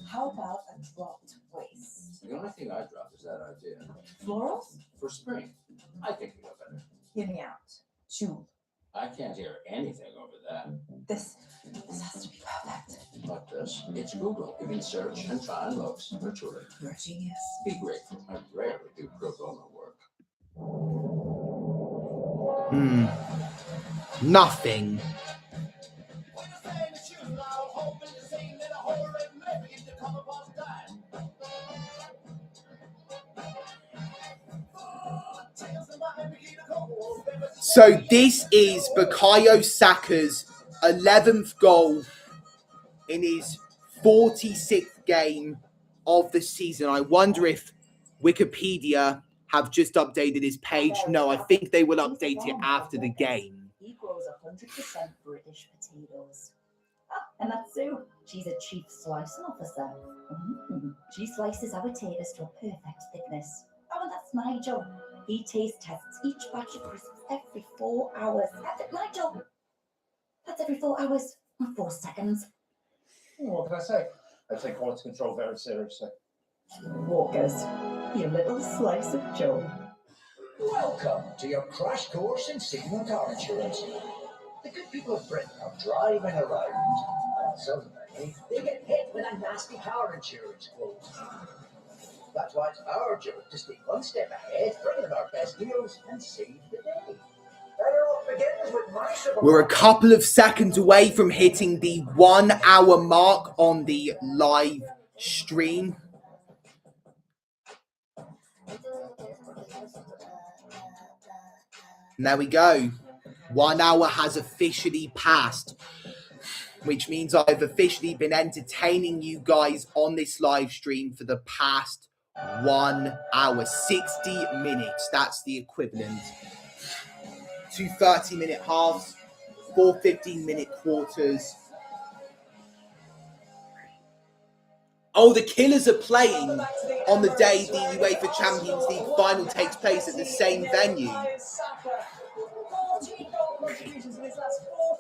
S6: How about a dropped waist?
S7: The only thing I dropped is that idea.
S6: Florals?
S7: For spring. I think you know better.
S6: Hear me out. Jewel.
S7: I can't hear anything over that.
S6: This has to be perfect.
S7: Like this. It's Google. You can search and find looks virtually.
S6: You're a genius.
S7: Be grateful. I rarely do pro bono work.
S2: Nothing. So this is Bukayo Saka's 11th goal in his 46th game of the season. I wonder if Wikipedia have just updated his page. No, I think they will update it after the game.
S6: He grows 100% British potatoes. And that's Sue. She's a chief slicing officer. She slices our potatoes to a perfect thickness. Oh, and that's Nigel. He taste tests each batch of crisps every 4 hours. That's it, Nigel. That's every 4 hours, not 4 seconds.
S1: What can I say? I take quality control very seriously.
S6: Walkers, your little slice of joy.
S8: Welcome to your crash course in Sigma car insurance. The good people of Britain are driving around, and Suddenly, they get hit with a nasty power insurance quote. That's why it's our job to stay one step ahead, bring them our best deals, and save the day. Better off begins with my
S2: We're a couple of seconds away from hitting the 1 hour mark on the live stream. And there we go. 1 hour has officially passed, which means I've officially been entertaining you guys on this live stream for the past 1 hour, 60 minutes. That's the equivalent. 2 30-minute halves, 4 15-minute quarters. Oh, the Killers are playing on the day the UEFA Champions League final takes place at the same venue.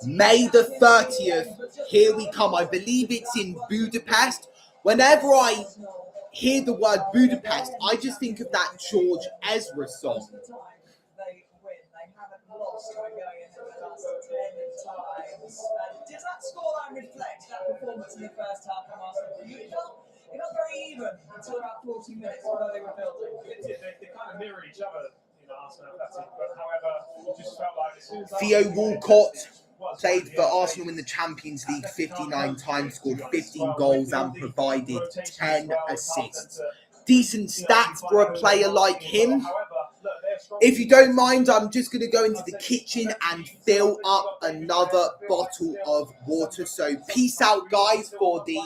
S2: May the 30th, here we come. I believe it's in Budapest. Whenever I hear the word Budapest, I just think of that George Ezra song.
S1: Lost by going into the last 10 times. Does that scoreline reflect that performance in the first half from Arsenal? It felt very even until about 40 minutes although they were building. They kind of mirror each other, Arsenal and Athletic, but however, it just felt like as soon as
S2: Theo Walcott played for Arsenal in the Champions League 59 times, scored 15 goals and provided 10 assists. Decent stats for a player like him. If you don't mind, I'm just going to go into the kitchen and fill up another bottle of water. So peace out, guys, for the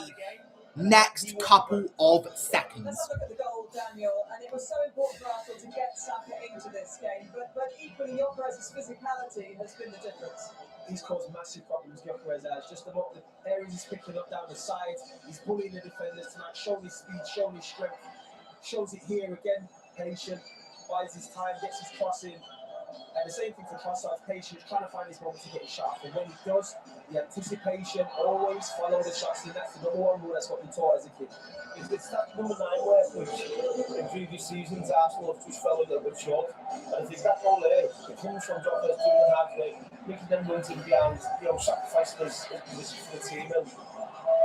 S2: next couple of seconds.
S1: Let's look at the goal, Daniel, and it was so important for Arsenal to get Saka into this game, but equally Gyökeres's physicality has been the difference.
S9: He's caused massive problems, Gyökeres has. Just about the areas he's picking up down the sides. He's bullying the defenders tonight, showing his speed, showing his strength. Shows it here again, patient, buys his time, gets his crossing. And the same thing for Trossard's patience, trying to find his moment to get his shot. And when he does, the anticipation, always follow the shots. And that's the number one rule, that's what we taught as a kid.
S10: It's that number 9 work, which in previous seasons Arsenal have just fell a little bit short. And I think that goal there, it comes from Gyökeres doing the hard work, making them runs in behind, sacrificing his position for the team.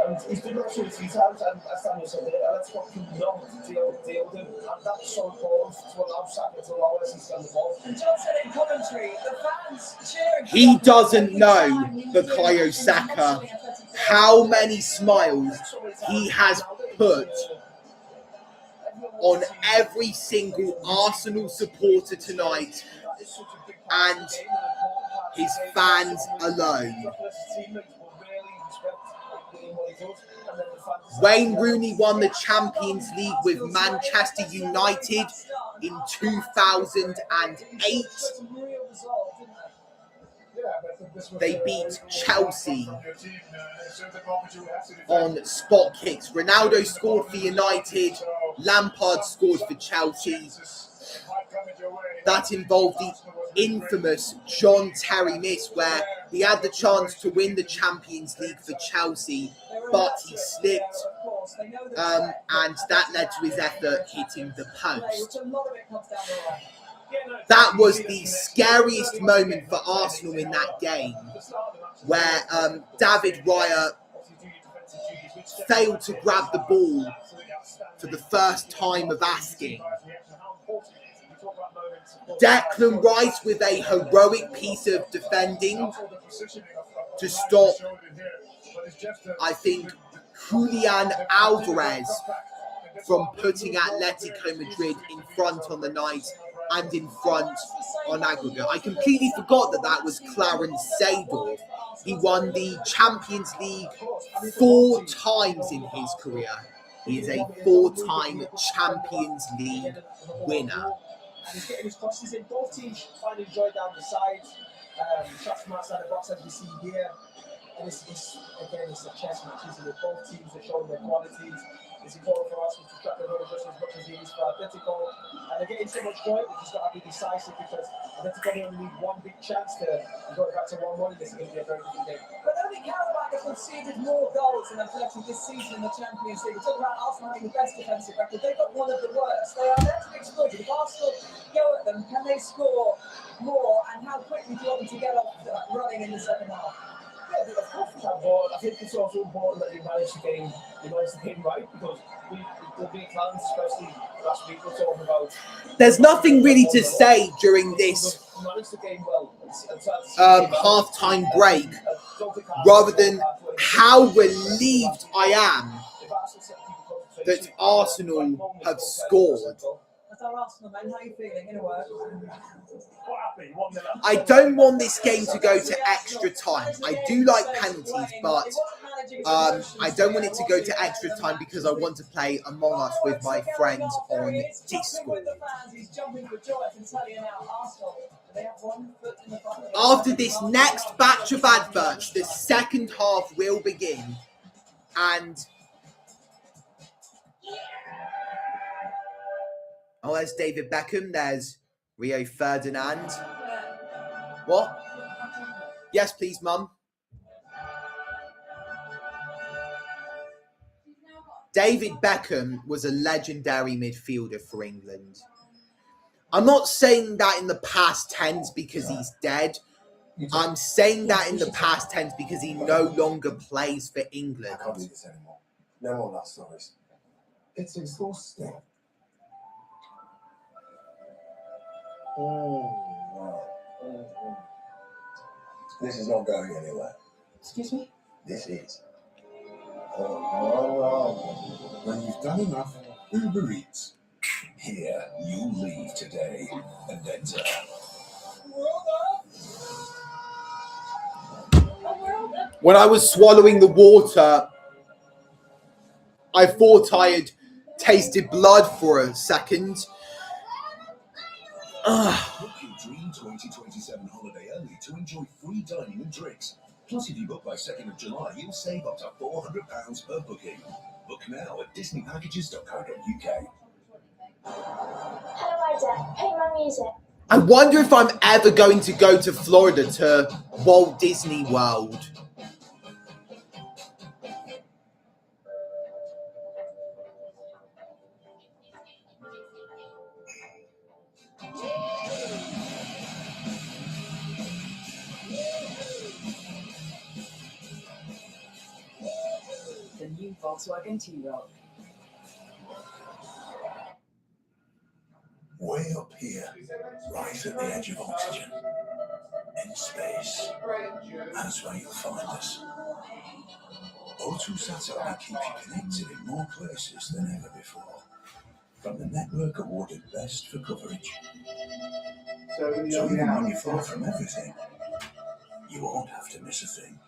S10: And he's been up 2 or 3 times, and as Daniel said there, that's what can not deal with him. And that's so important to allow Saka to allow us to stand the ball.
S1: And John said in commentary, the fans cheering.
S2: He doesn't know, Bukayo Saka, how many smiles he has put on every single Arsenal supporter tonight and his fans alone. Wayne Rooney won the Champions League with Manchester United in 2008. They beat Chelsea on spot kicks. Ronaldo scored for United. Lampard scored for Chelsea. That involved the infamous John Terry miss, where he had the chance to win the Champions League for Chelsea, but he slipped, and that led to his effort hitting the post. That was the scariest moment for Arsenal in that game, where David Raya failed to grab the ball for the first time of asking. Declan Rice with a heroic piece of defending to stop, I think, Julian Alvarez from putting Atletico Madrid in front on the night and in front on aggregate. I completely forgot that was Clarence Seedorf. He won the Champions League 4 times in his career. He is a 4-time Champions League winner.
S9: And he's getting his crosses in. Both teams finding joy down the sides. Shots from outside the box, as we see here. And it's a chess match, isn't it? Both teams are showing their qualities. It's important for Arsenal to track the ball just as much as it is for Atlético. And they're getting so much joy, they've just got to be decisive, because Atlético only need one big chance to go back to 1-1. This is going to be a very different game.
S1: But only Karabakh have conceded more goals than Athletic this season in the Champions League. We talk about Arsenal having the best defensive record. They've got one of the worst. They are there to be exploited. If Arsenal go at them, can they score more? And how quickly do you want them to get off running in the second half?
S9: Yeah, of course,
S10: But I think it's also important that you manage the game right, because the big fans, especially last week, were talking about.
S2: There's nothing really to say during this half-time break, rather than how relieved I am that Arsenal have scored. I don't want this game to go to extra time. I do like penalties, but I don't want it to go to extra time because I want to play Among Us with my friends on Discord. After this next batch of adverts, the second half will begin, and oh, there's David Beckham, there's Rio Ferdinand. What? Yes, please, Mum. David Beckham was a legendary midfielder for England. I'm not saying that in the past tense because he's dead. I'm saying that in the past tense because he no longer plays for England.
S11: I can't do this anymore. No more love stories. It's exhausting. This is not going anywhere.
S9: Excuse me?
S11: This is. When you've done enough, Uber Eats. Here, you leave today and enter.
S2: When I was swallowing the water, I thought I had tasted blood for a second.
S11: Book your Dream 2027 holiday early to enjoy free dining and drinks. Plus, if you book by 2nd of July, you'll save up to £400 per booking. Book now at disneypackages.co.uk.
S12: Hello, Ida. Play my music.
S2: I wonder if I'm ever going to go to Florida to Walt Disney World.
S13: The new Volkswagen T-Roc.
S11: Way up here, right at the edge of oxygen, in space, that's where you'll find us. O2 Satellite keeps you connected in more places than ever before. From the network awarded best for coverage. So even when you far from everything, you won't have to miss a thing.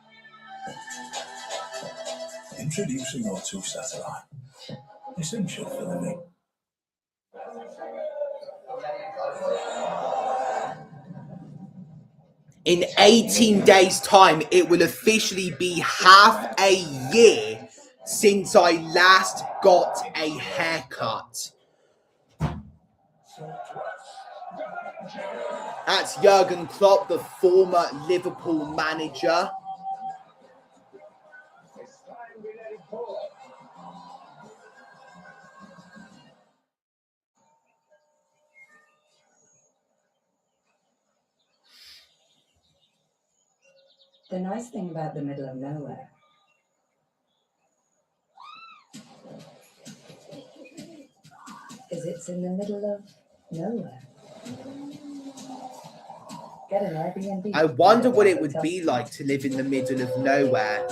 S11: Introducing O2 Satellite. Essential for living.
S2: In 18 days' time, it will officially be half a year since I last got a haircut. That's Jurgen Klopp, the former Liverpool manager.
S13: The nice thing about the middle of nowhere is it's in the middle of nowhere. Get an Airbnb.
S2: I wonder what it would be like to live in the middle of nowhere.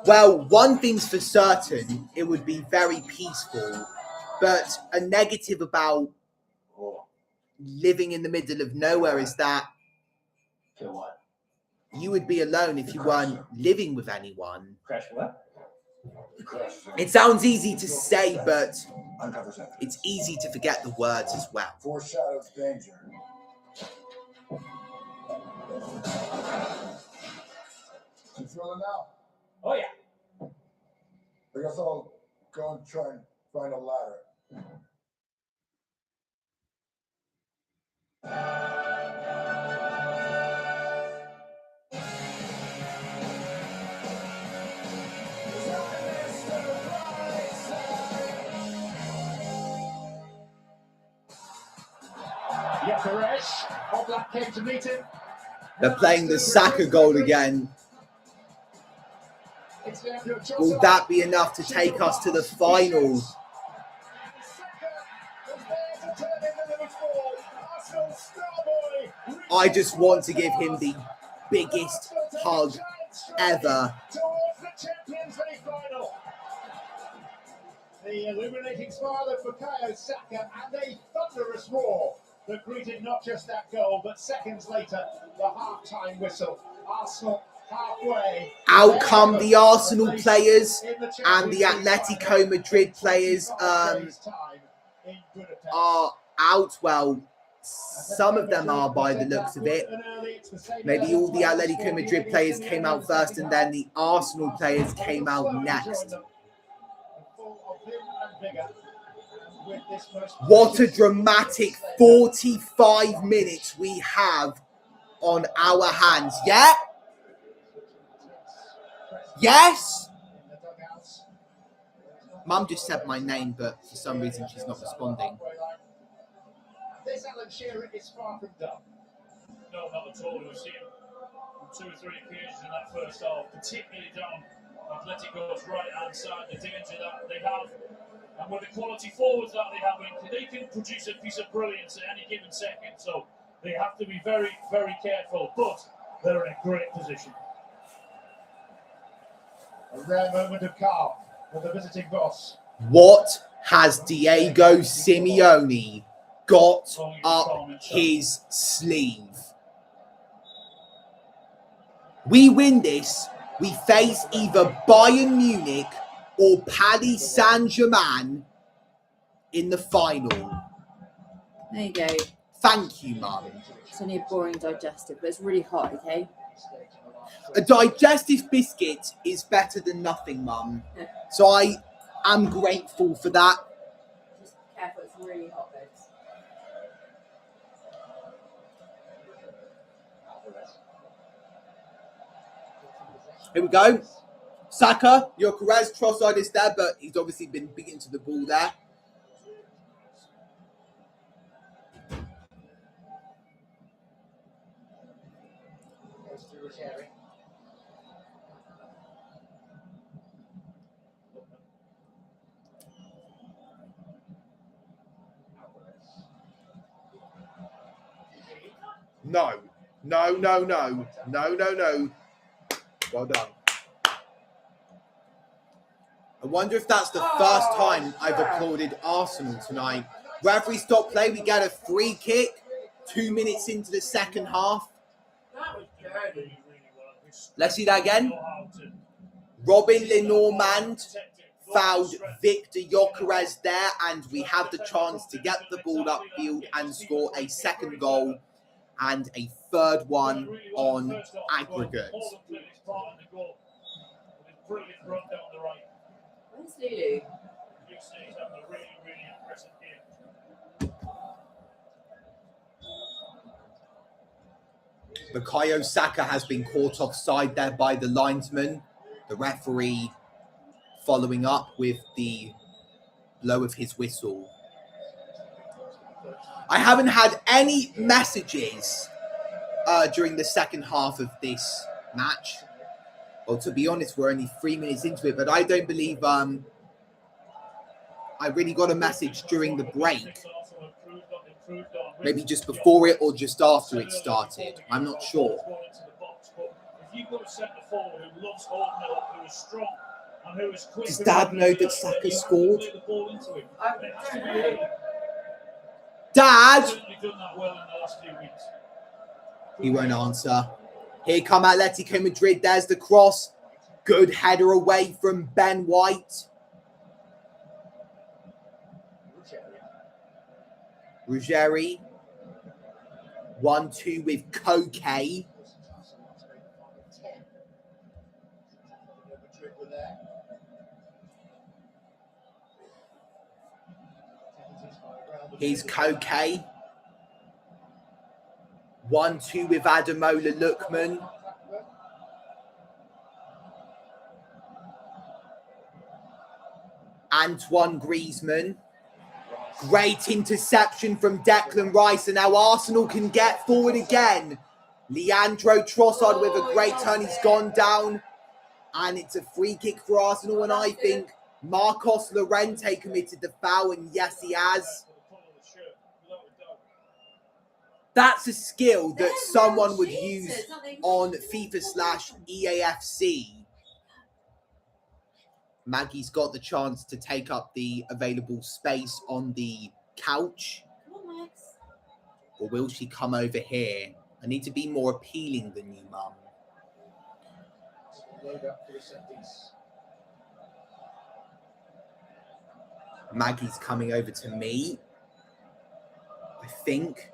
S2: Well, one thing's for certain, it would be very peaceful. But a negative about living in the middle of nowhere is that you would be alone if you weren't living with anyone. It sounds easy to say, but it's easy to forget the words as well.
S11: Foreshadows danger. You feel it now?
S5: Oh, yeah.
S11: I guess I'll go and try and find a ladder.
S2: They're playing the Saka goal again. Will that be enough to take us to the final? I just want to give him the biggest hug ever.
S1: The illuminating smile of Bukayo Saka and a thunderous roar that greeted not just that goal, but seconds later, the half-time whistle. Arsenal halfway.
S2: Out come the Arsenal players and the Atletico Madrid players are out. Well, some of them are by the looks of it. Maybe all the Atletico Madrid players came out first and then the Arsenal players came out next. What a dramatic 45 minutes we have on our hands. Yeah? Yes? Mum just said my name, but for some reason she's not responding.
S1: This Alan Shearer is far from done.
S5: No, not at all. We've seen 2 or 3 occasions in that first half, particularly down Atletico's right-hand side, the danger that they have. And with the quality forwards that they have, they can produce a piece of brilliance at any given second. So they have to be very, very careful. But they're in a great position.
S1: A rare moment of calm for the visiting boss.
S2: What has Diego Simeone got up his sleeve? We win this, we face either Bayern Munich or Paris Saint-Germain in the final.
S3: There you go.
S2: Thank you, Mum.
S3: It's only a boring digestive, but it's really hot, okay?
S2: A digestive biscuit is better than nothing, Mum.
S3: Yeah.
S2: So I am grateful for that.
S3: Just be careful, it's really hot, folks.
S2: Here we go. Saka, Gyökeres, Trossard is there, but he's obviously been beaten to the ball there. No. Well done. I wonder if that's the first time I've applauded Arsenal tonight. Referee stop play, we get a free kick 2 minutes into the second half. Let's see that again. Robin Lenormand fouled Victor Gyökeres there, and we have the chance to get the ball upfield and score a second goal and a third one on aggregate.
S3: Where's Lulu?
S2: Bukayo Saka has been caught offside there by the linesman. The referee following up with the blow of his whistle. I haven't had any messages during the second half of this match. Well, to be honest, we're only 3 minutes into it, but I don't believe I really got a message during the break. Maybe just before it or just after it started. I'm not sure. Does Dad know that Saka scored? Dad! He won't answer. Here come Atletico Madrid. There's the cross. Good header away from Ben White. Ruggeri. 1-2 with COYG. Here's COYG. 1-2 with Ademola Lookman. Antoine Griezmann. Great interception from Declan Rice, and now Arsenal can get forward again. Leandro Trossard with a great turn. He's gone down. And it's a free kick for Arsenal, and I think Marcos Llorente committed the foul, and yes, he has. That's a skill that someone would use on FIFA/EAFC. Maggie's got the chance to take up the available space on the couch.
S3: Come on, Max.
S2: Or will she come over here? I need to be more appealing than you, Mum.
S1: Load up for the set piece.
S2: Maggie's coming over to me, I think.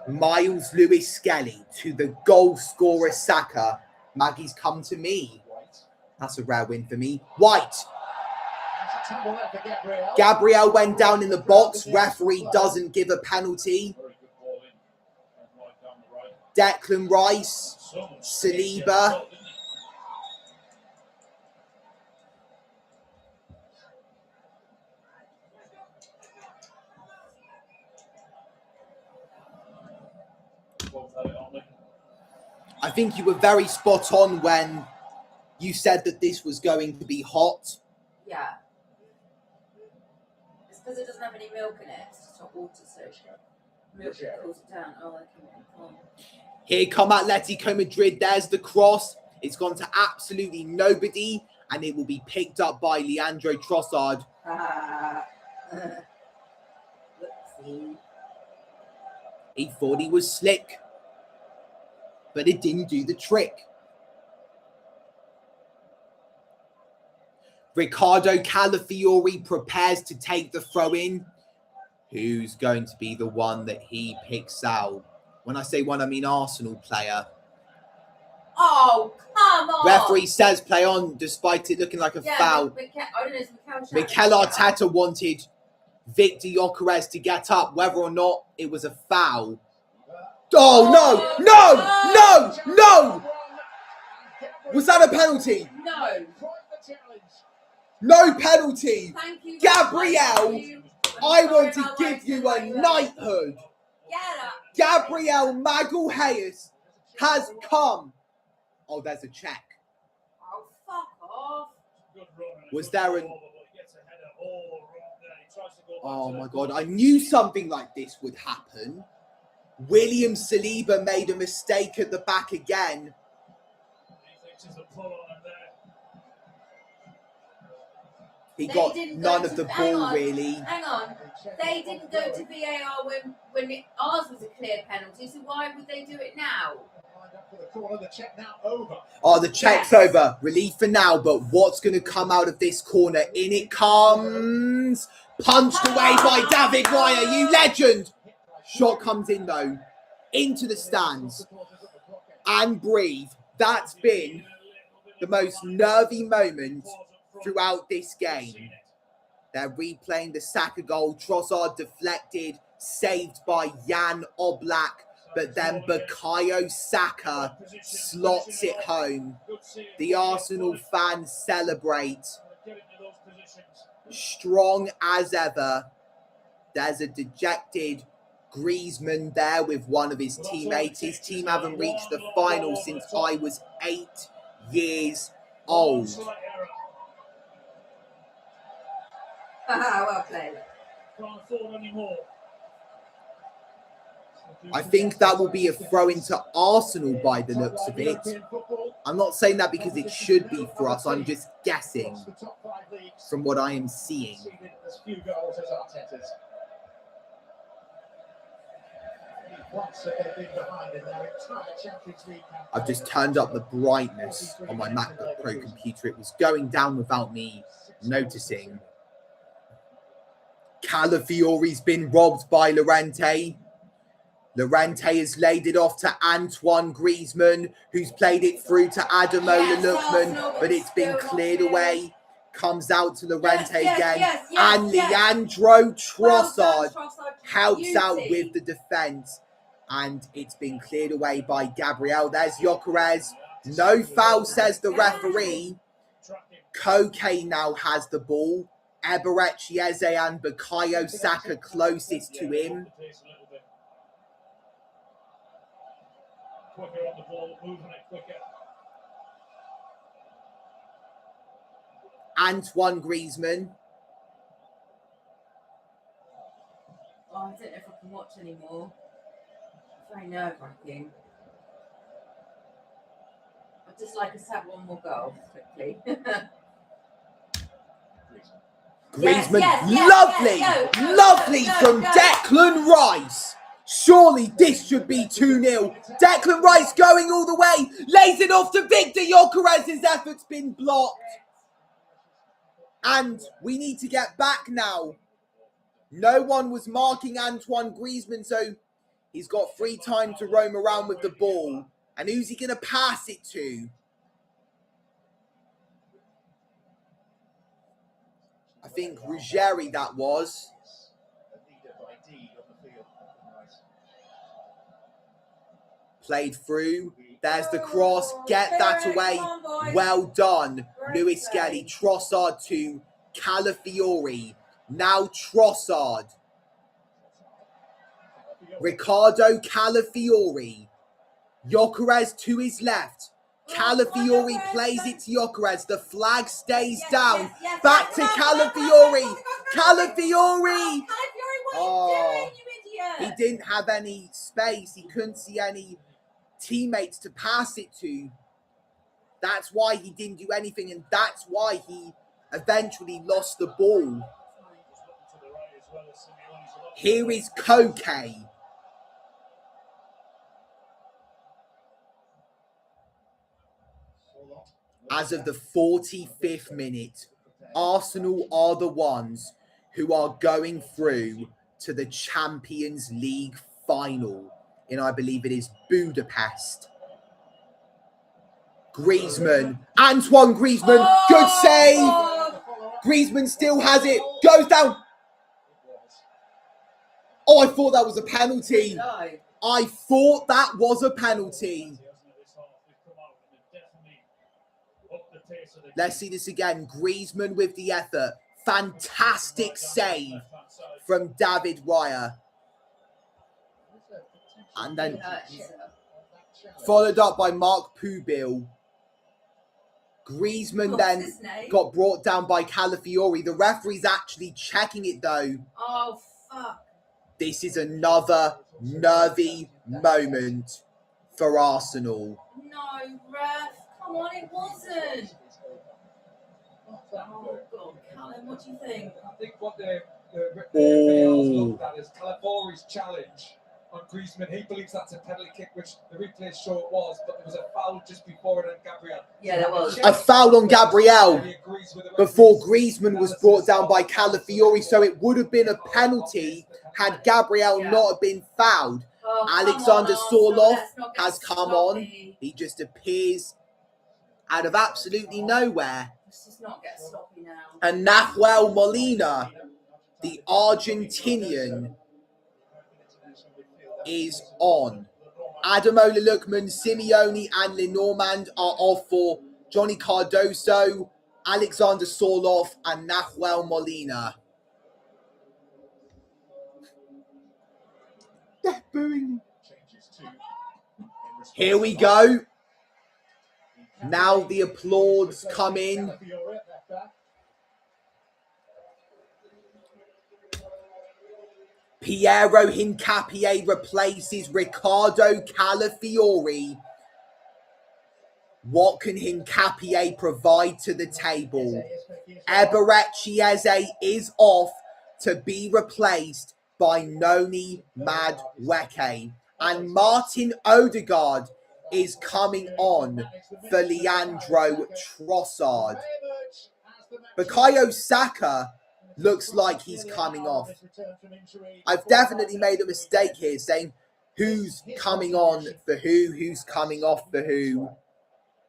S2: Miles Lewis Skelly to the goal scorer Saka. Maggie's come to me. That's a rare win for me. White. Gabriel went down in the box. Referee doesn't give a penalty. Declan Rice. Saliba. I think you were very spot on when you said that this was going to be hot.
S3: Yeah. It's because it doesn't have any milk in it. It's not water, so milk cools it down. Oh, okay.
S2: Here come Atletico Madrid. There's the cross. It's gone to absolutely nobody, and it will be picked up by Leandro Trossard. He thought he was slick, but it didn't do the trick. Ricardo Calafiori prepares to take the throw-in. Who's going to be the one that he picks out? When I say one, I mean Arsenal player.
S3: Oh, come on!
S2: Referee says play on, despite it looking like a foul. Mikel Arteta wanted Victor Gyökeres to get up, whether or not it was a foul. Oh, no! Was that a penalty?
S3: No.
S2: No penalty.
S3: Thank you.
S2: Gabriel, I want to give you a knighthood. Gabriel Magalhaes has come. Oh, there's a check.
S3: Oh, fuck off.
S2: Was there an... Oh, my God. I knew something like this would happen. William Saliba made a mistake at the back again. He got none of the ball, really.
S3: Hang on. They didn't go to VAR when ours was a clear penalty, so why would they do it now?
S2: Oh, the check's over. Relief for now, but what's going to come out of this corner? In it comes. Punched away by David Raya, you legend. Shot comes in, though. Into the stands. And breathe. That's been the most nervy moment throughout this game. They're replaying the Saka goal. Trossard deflected, saved by Jan Oblak, but then Bukayo Saka slots it home. The Arsenal fans celebrate. Strong as ever. There's a dejected Griezmann there with one of his teammates. His team haven't reached the final since I was 8 years old.
S3: Well played.
S2: I think that will be a throw into Arsenal by the looks of it. I'm not saying that because it should be for us. I'm just guessing from what I am seeing. I've just turned up the brightness on my MacBook Pro computer. It was going down without me noticing. Calafiori's been robbed by Llorente. Llorente has laid it off to Antoine Griezmann, who's played it through to Ademola Lookman, but it's been cleared away. Comes out to Llorente again. And Leandro Trossard helps out with the defence. And it's been cleared away by Gabriel. There's Gyökeres. No foul, says the referee. Koke now has the ball. Eberechi Eze and Bukayo Saka closest to him.
S5: quicker on the ball, moving it quicker.
S2: Antoine Griezmann.
S3: Oh, I don't know if I can watch anymore. It's very nerve-wracking. I'd just like us to have one more goal, quickly.
S2: Griezmann,
S3: Yes,
S2: lovely, lovely from Declan Rice. Surely this should be 2-0. Declan Rice going all the way, lays it off to Victor Gyökeres. His effort's been blocked. And we need to get back now. No one was marking Antoine Griezmann, so he's got free time to roam around with the ball. And who's he going to pass it to? I think Ruggieri that was. Played through. There's the cross. Get that away. Well done. Lewis Skelly. Trossard to Calafiori. Now Trossard. Ricardo Calafiori. Gyökeres to his left. Calafiori plays it to Gyökeres. The flag stays down. Back to Calafiori. Calafiori! Oh, he didn't have any space. He couldn't see any teammates to pass it to. That's why he didn't do anything, and that's why he eventually lost the ball. Here is COYG. As of the 45th minute, Arsenal are the ones who are going through to the Champions League final in, I believe it is, Budapest. Griezmann, Antoine Griezmann, good save. Griezmann still has it, goes down. Oh, I thought that was a penalty. I thought that was a penalty. Let's see this again. Griezmann with the effort. Fantastic save from David Raya. And then followed up by Mark Pubil. Griezmann then got brought down by Calafiori. The referee's actually checking it though.
S3: Oh, fuck.
S2: This is another nervy moment for Arsenal.
S3: No, ref. Come on, it wasn't. Oh, God, Callum, what do you think?
S9: I think what the VAR's looked at is Calafiori's challenge on Griezmann. He believes that's a penalty kick, which the replay show it was, but there was a foul just before it on Gabriel.
S3: Yeah, there was.
S2: A foul on Gabriel before Griezmann was brought down by Calafiori, so it would have been a penalty had Gabriel not have been fouled. Alexander Sorloth has come on. He just appears out of absolutely nowhere.
S3: Let's just not get sloppy now.
S2: And Nahuel Molina, the Argentinian, is on. Adamola Lookman, Simeone and Lenormand are off for Johnny Cardoso, Alexander Sorloth and Nahuel Molina. They're booing. Here we go. Now the applause come in. Piero Hincapié replaces Ricardo Calafiori. What can Hincapié provide to the table? Eberechi Eze is off to be replaced by Noni Madueke. And Martin Odegaard is coming on for Leandro Trossard. Bukayo Saka looks like he's coming off. I've definitely made a mistake here saying who's coming on for who, who's coming off for who.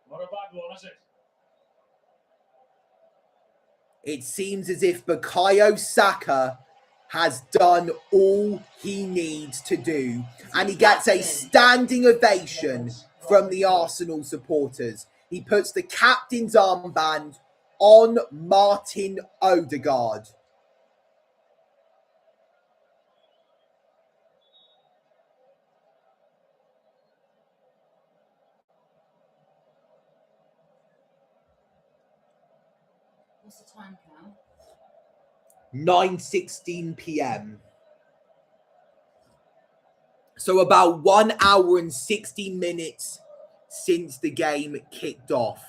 S5: Not a bad one, is it?
S2: It seems as if Bukayo Saka has done all he needs to do. And he gets a standing ovation from the Arsenal supporters. He puts the captain's armband on Martin Odegaard.
S3: What's the time, Cal?
S2: 9:16 p.m. So about 1 hour and 60 minutes since the game kicked off.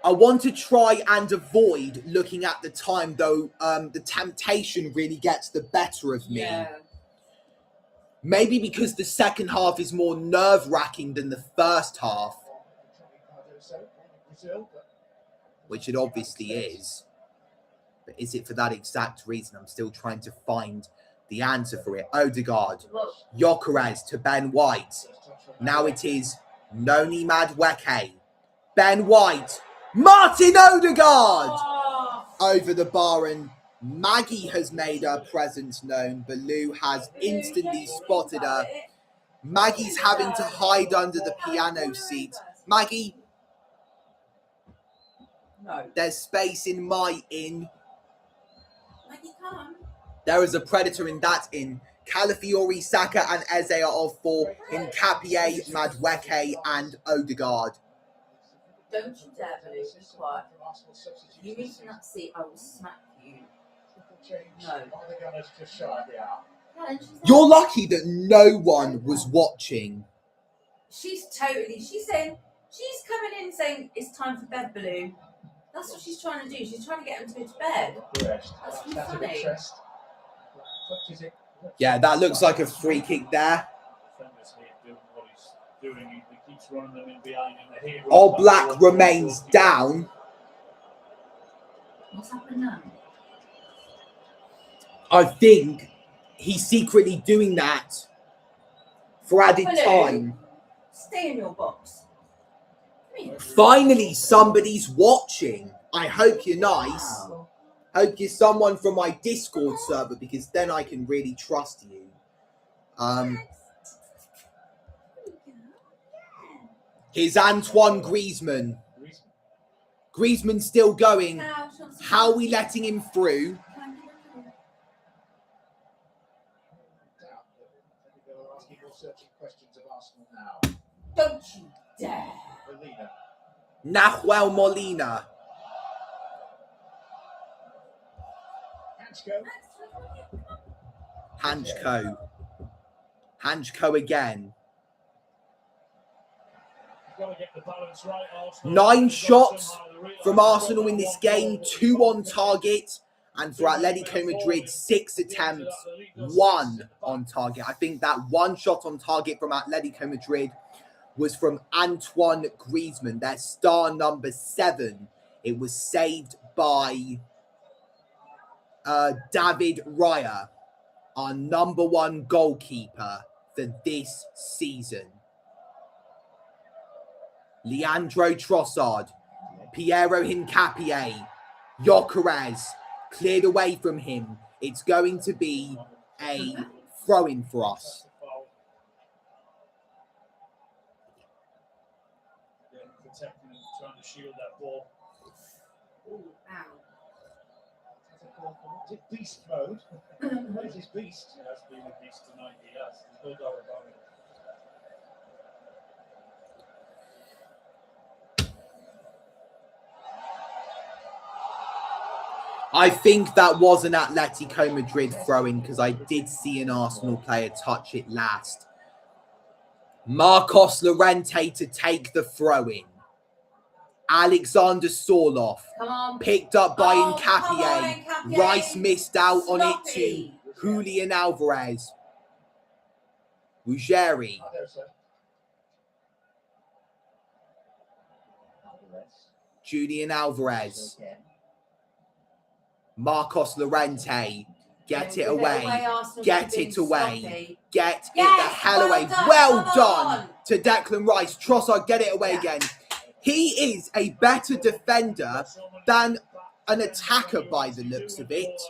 S2: I want to try and avoid looking at the time, though. The temptation really gets the better of me.
S3: Yeah.
S2: Maybe because the second half is more nerve-wracking than the first half, which it obviously is. But is it for that exact reason? I'm still trying to find the answer for it. Odegaard, Gyökeres to Ben White. Now it is Noni Madueke. Ben White, Martin Odegaard over the bar, and Maggie has made her presence known. Baloo has instantly spotted her. Maggie's having to hide under the piano seat. Maggie,
S3: No.
S2: there's space in my inn.
S3: Maggie, come.
S2: There is a predator in that inn. Calafiori, Saka and Eze are of 4. Nkapie, Madueke and Odegaard.
S3: Don't you dare, Baloo. Be quiet. You reach in that seat, I will smack you. No. Helen,
S2: You're lucky that no one was watching.
S3: she's saying, she's coming in saying, it's time for bed, Baloo. That's what she's trying to do. She's trying to get him to go to bed. That's really funny.
S2: Yeah, that looks like a free kick there. All Black remains down.
S3: What's happening now?
S2: I think he's secretly doing that for added time.
S3: Stay in your box.
S2: Finally, somebody's watching. I hope you're nice. Hope you're someone from my Discord server, because then I can really trust you. Here's Antoine Griezmann. Griezmann's still going. How are we letting him through?
S3: Don't you dare.
S2: Nahuel Molina. Hanchko. Hanchko again. 9 shots from Arsenal in this game, 2 on target. And for Atletico Madrid, 6 attempts, 1 on target. I think that 1 shot on target from Atletico Madrid was from Antoine Griezmann, their star number 7. It was saved by David Raya, our number 1 goalkeeper for this season. Leandro Trossard, Piero Hincapie, Gyökeres, cleared away from him. It's going to be a throw-in for us.
S5: Trying to shield that ball.
S3: Ooh, ow.
S1: Is it beast mode? Is this beast?
S5: He has been a beast tonight, he has. There's no doubt about it.
S2: I think that was an Atletico Madrid throw-in, because I did see an Arsenal player touch it last. Marcos Llorente to take the throw-in. Alexander Sorloth picked up by Nkapie. Rice missed out on it to Julian Alvarez. Ruggieri. Julian Alvarez. Marcos Llorente. Get it away. Get it away. Get it the hell away. Well done to Declan Rice. Trossard, get it away again. He is a better defender than an attacker by the looks of it.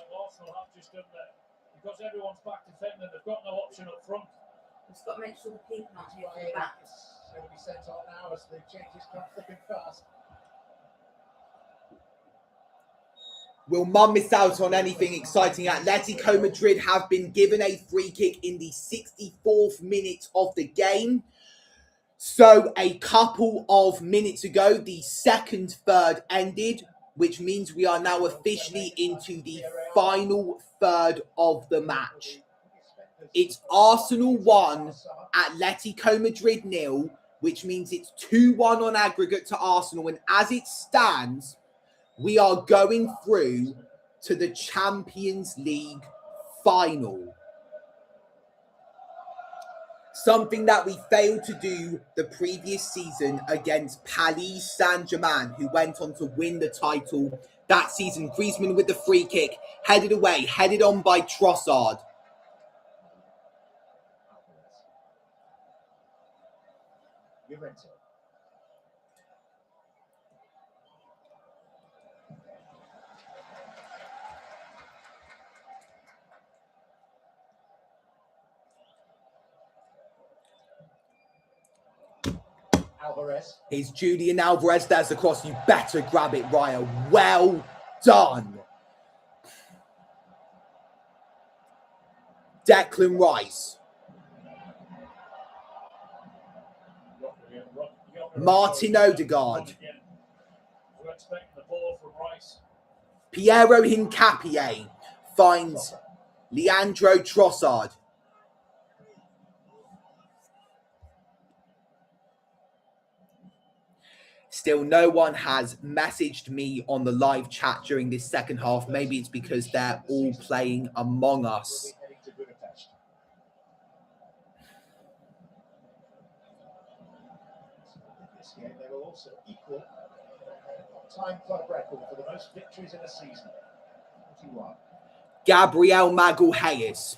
S5: Because everyone's back defending, they've got no option up front.
S3: We've got to make sure the people aren't hitting back.
S1: It's going to be sent on now as the changes come thick and fast.
S2: Will Mum miss out on anything exciting? Atletico Madrid have been given a free kick in the 64th minute of the game. So a couple of minutes ago, the second third ended, which means we are now officially into the final third of the match. It's Arsenal 1, Atlético Madrid 0, which means it's 2-1 on aggregate to Arsenal. And as it stands, we are going through to the Champions League final. Something that we failed to do the previous season against Paris Saint-Germain, who went on to win the title that season. Griezmann with the free kick, headed away, headed on by Trossard. Here's Julian Alvarez. There's the cross. You better grab it, Raya. Well done. Declan Rice. Martin Odegaard. Piero Hincapié finds Leandro Trossard. Still, no one has messaged me on the live chat during this second half. Maybe it's because they're all playing Among Us.
S1: This game, they will also equal time club record for the most victories in a season. 41.
S2: Gabriel Magalhaes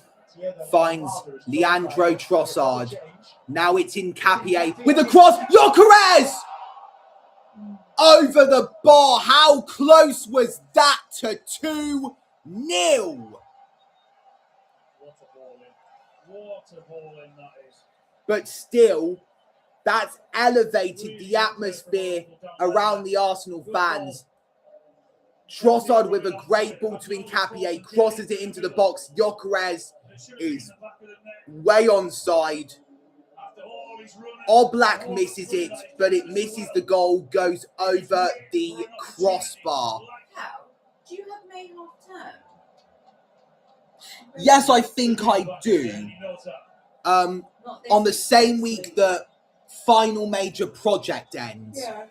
S2: finds Leandro Trossard. Now it's Hincapié with a cross. Gyökeres! Over the bar. How close was that to 2-0?
S5: What a ball in that is.
S2: But still, that's elevated the atmosphere around the Arsenal fans. Trossard with a great ball to Hincapié, crosses it into the box. Gyökeres is way onside. Oblak misses it, but it misses the goal, goes over the crossbar.
S3: How? Do you have May half term?
S2: Yes, I think I do. On the same week that final major project ends.
S3: Yeah.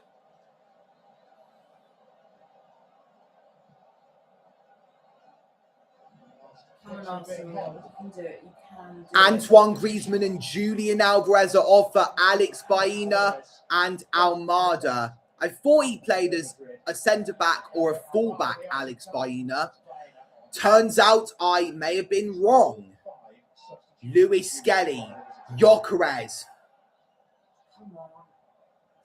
S3: Come on, Arsenal. You can do it. You can do it.
S2: Antoine Griezmann and Julian Alvarez are off for Alex Baena and Almada. I thought he played as a centre-back or a full-back, Alex Baena. Turns out I may have been wrong. Lewis Skelly, Gyökeres.
S3: Come on.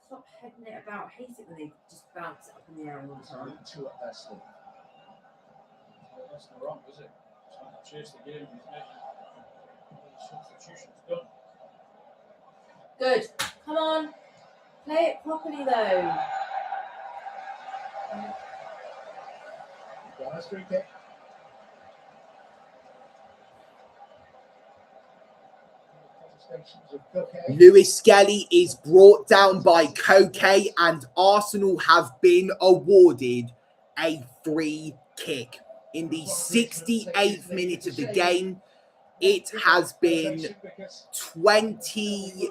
S3: Stop heading it about. I hate it when they just bounce it up in the air all the time.
S5: That's not wrong, is it? Chase the game, he's making substitutions done.
S3: Good. Come on. Play it properly though.
S1: Free kick.
S2: Lewis Skelly is brought down by Koke, and Arsenal have been awarded a free kick. In the 68th minute of the game, it has been 22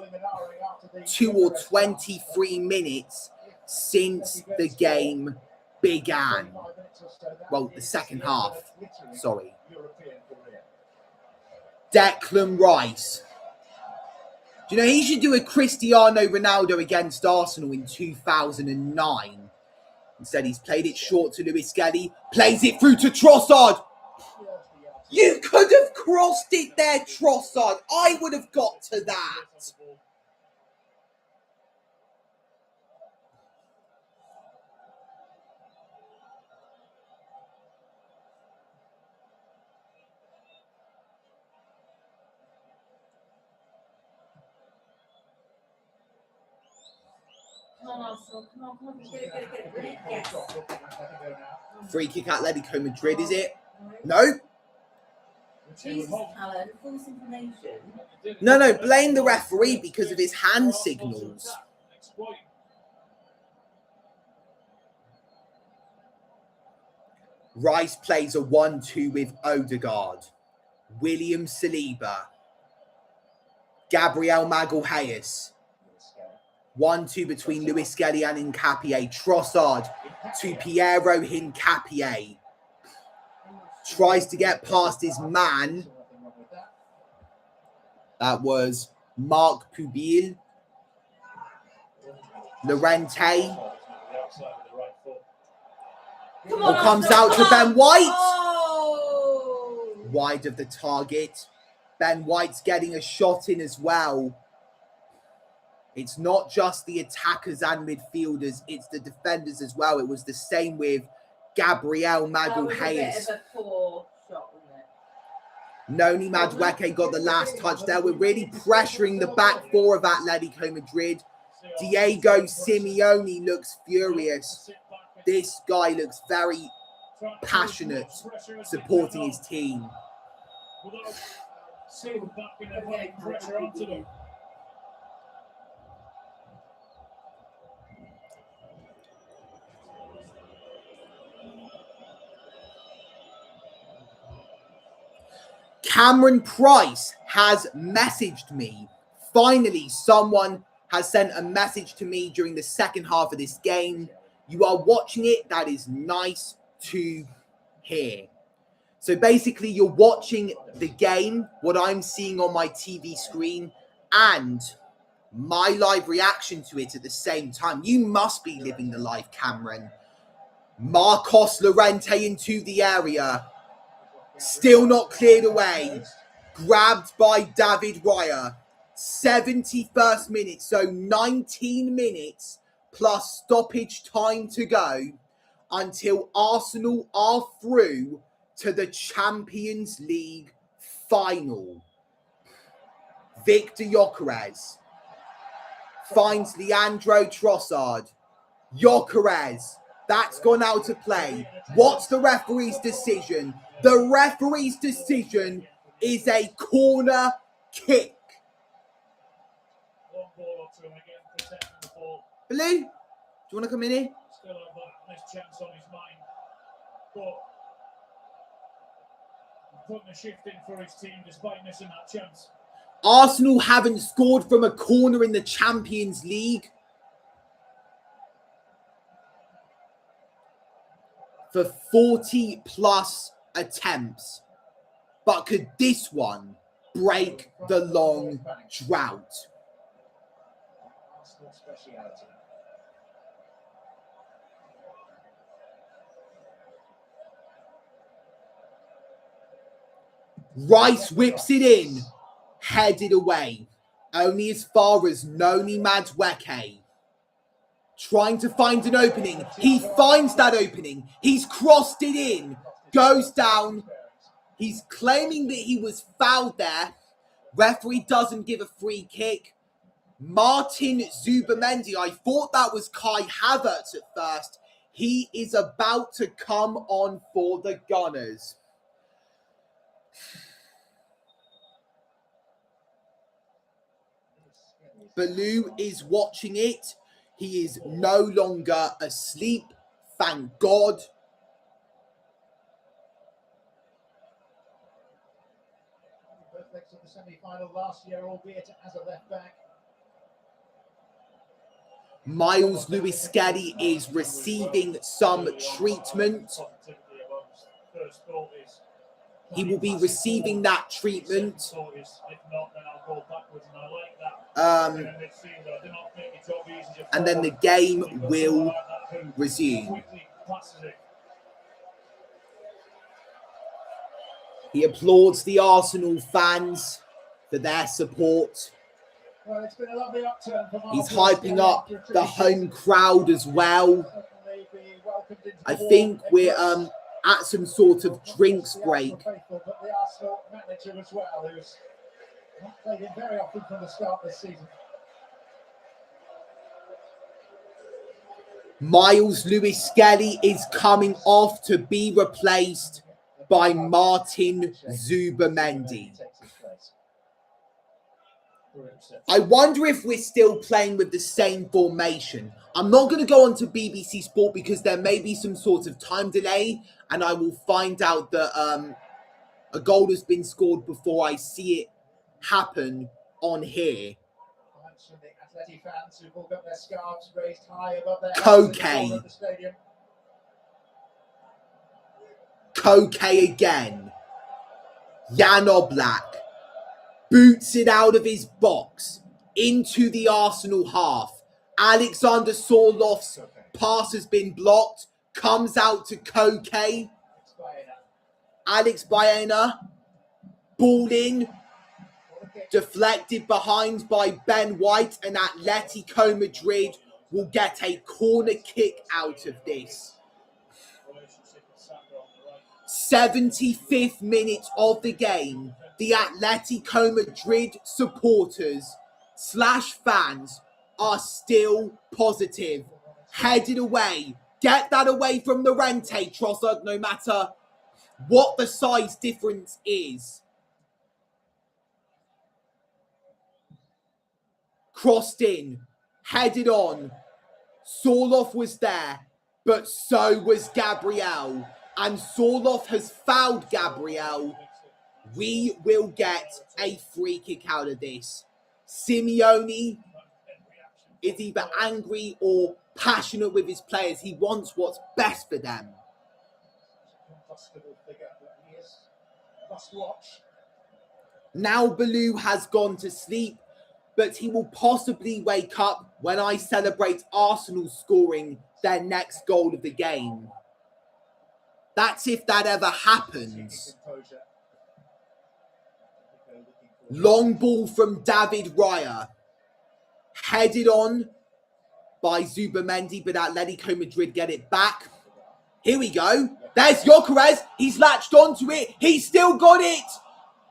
S2: or 23 minutes since the game began. Well, the second half, sorry. Declan Rice. Do you know, he should do a Cristiano Ronaldo against Arsenal in 2009. Instead, he's played it short to Lewis Skelly. Plays it through to Trossard. You could have crossed it there, Trossard. I would have got to that.
S3: Come on, Arsenal. Come on. Get it. Yes.
S2: Free kick Atletico Madrid, is it? No.
S3: Jesus, Alan, false information.
S2: No, blame the referee because of his hand signals. Rice plays a 1-2 with Odegaard, William Saliba, Gabriel Magalhaes. 1-2 between Luis Skelly and Hincapié. Trossard to Piero Hincapié. Tries to get past his man. That was Marc Pubil. Llorente. Comes out to Ben White.
S3: Oh!
S2: Wide of the target. Ben White's getting a shot in as well. It's not just the attackers and midfielders, it's the defenders as well. It was the same with Gabriel Magalhaes.
S3: That was a bit of a poor shot, wasn't it?
S2: Noni Madueke got the last touch there. We're really pressuring the back four of Atletico Madrid. Diego Simeone looks furious. This guy looks very passionate supporting his team.
S5: Pressure onto them.
S2: Cameron Price has messaged me. Finally, someone has sent a message to me during the second half of this game. You are watching it. That is nice to hear. So basically, you're watching the game, what I'm seeing on my TV screen, and my live reaction to it at the same time. You must be living the life, Cameron. Marcos Llorente into the area. Still not cleared away. Grabbed by David Raya. 71st minute, so 19 minutes plus stoppage time to go until Arsenal are through to the Champions League final. Victor Gyökeres finds Leandro Trossard. Gyökeres, that's gone out of play. What's the referee's decision? The referee's decision is a corner kick. Blue, do you want to come in here?
S5: Still have that missed chance on his mind. But putting a shift in for his team despite missing that chance.
S2: Arsenal haven't scored from a corner in the Champions League for 40 plus attempts. But could this one break the long drought?
S1: Arsenal speciality.
S2: Rice whips it in, headed away, only as far as Noni Madueke. Trying to find an opening. He finds that opening. He's crossed it in, goes down. He's claiming that he was fouled there. Referee doesn't give a free kick. Martin Zubamendi, I thought that was Kai Havertz at first. He is about to come on for the Gunners. Baloo is watching it. He is no longer asleep. Thank God.
S1: Perfect to the semi-final last year, albeit as a left back.
S2: Miles Lewis Skelly is receiving some treatment. He will be receiving that treatment. And then the game will resume. He applauds the Arsenal fans for their support.
S1: Well, it's been a lovely upturn from
S2: He's hyping up the home crowd as well. I think we're at some sort of drinks break.
S1: But the Arsenal manager as well, who's not played it very often from the start this season.
S2: Miles Lewis Skelly is coming off to be replaced by Martin Zubimendi. I wonder if we're still playing with the same formation. I'm not going to go on to BBC Sport because there may be some sort of time delay, and I will find out that a goal has been scored before I see it happen on here. Koke again. Jan Oblak boots it out of his box into the Arsenal half. Alexander Sorloth's pass has been blocked. Comes out to Koke. Alex Baena. Ball in. Deflected behind by Ben White, and Atletico Madrid will get a corner kick out of this. 75th minute of the game. The Atletico Madrid supporters / fans are still positive. Headed away. Get that away from the Rente, Trossard, no matter what the size difference is. Crossed in. Headed on. Sorloth was there, but so was Gabriel. And Sorloth has fouled Gabriel. We will get a free kick out of this. Simeone is either angry or passionate with his players. He wants what's best for them. Now Baloo has gone to sleep, but he will possibly wake up when I celebrate Arsenal scoring their next goal of the game. That's if that ever happens. Long ball from David Raya. Headed on by Zubimendi, but Atletico Madrid get it back. Here we go. There's Gyökeres. He's latched onto it. He's still got it.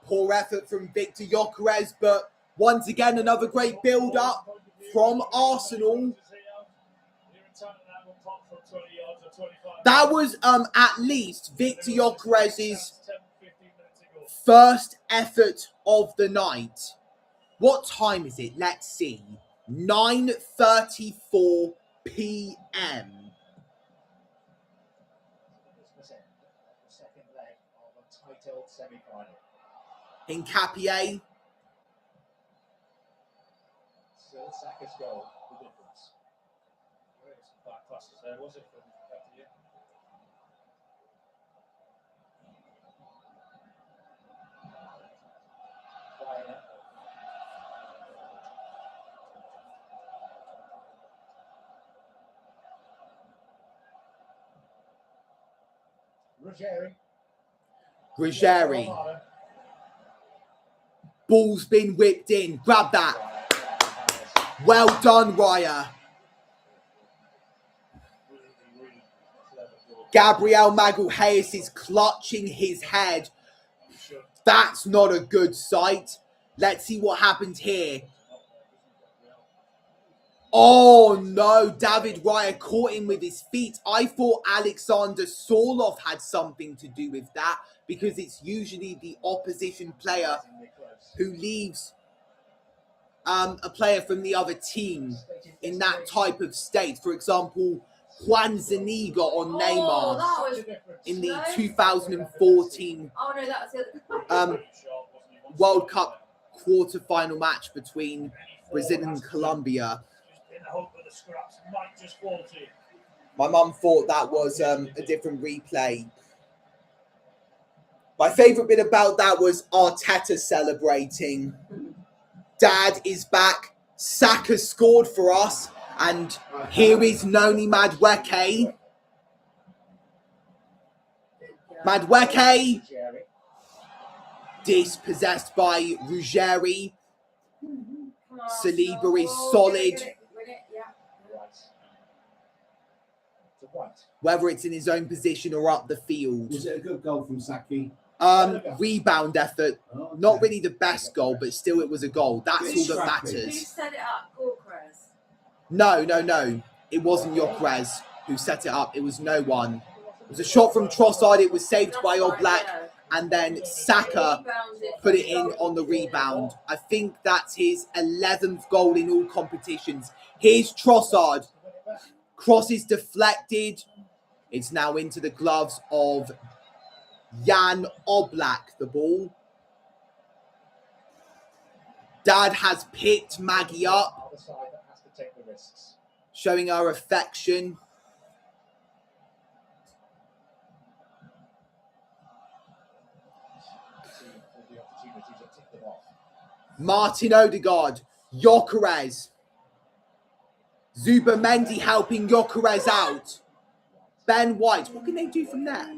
S2: Poor effort from Victor Gyökeres, but once again, another great build-up from Arsenal. That was at least Victor Gyökeres' first effort of the night. What time is it? Let's see. 9:34 p.m. Hincapié.
S1: Still Saka's goal, the difference. Back passes there, was it?
S2: Ruggieri. Ball's been whipped in. Grab that. Well done, Raya. Gabriel Magalhaes is clutching his head. That's not a good sight. Let's see what happens here. Oh no, David Raya caught him with his feet. I thought Alexander Sorloth had something to do with that, because it's usually the opposition player who leaves a player from the other team in that type of state. For example, Juan Zuniga on Neymar in the 2014 World Cup quarter-final match between Brazil and Colombia. My mum thought that was a different replay. My favourite bit about that was Arteta celebrating. Dad is back. Saka scored for us. And here is Noni Madueke. Madueke. Dispossessed by Ruggieri. Saliba is solid. Whether it's in his own position or up the field.
S4: Was it a good goal from Saki?
S2: Rebound effort.
S4: Oh, okay.
S2: Not really the best goal, but still it was a goal. That's all that
S3: Who
S2: matters.
S3: set it up? Gyökeres.
S2: No. It wasn't Gyökeres who set it up. It was no one. was a shot from Trossard. It was saved by Oblak, and then Saka put it in on the rebound. I think that's his 11th goal in all competitions. Here's Trossard. Cross is deflected. It's now into the gloves of Jan Oblak, the ball. Dad has picked Maggie up, showing her affection. Martin Odegaard, Gyökeres. Zubamendi helping Gyökeres out. Ben White, what can they do from there?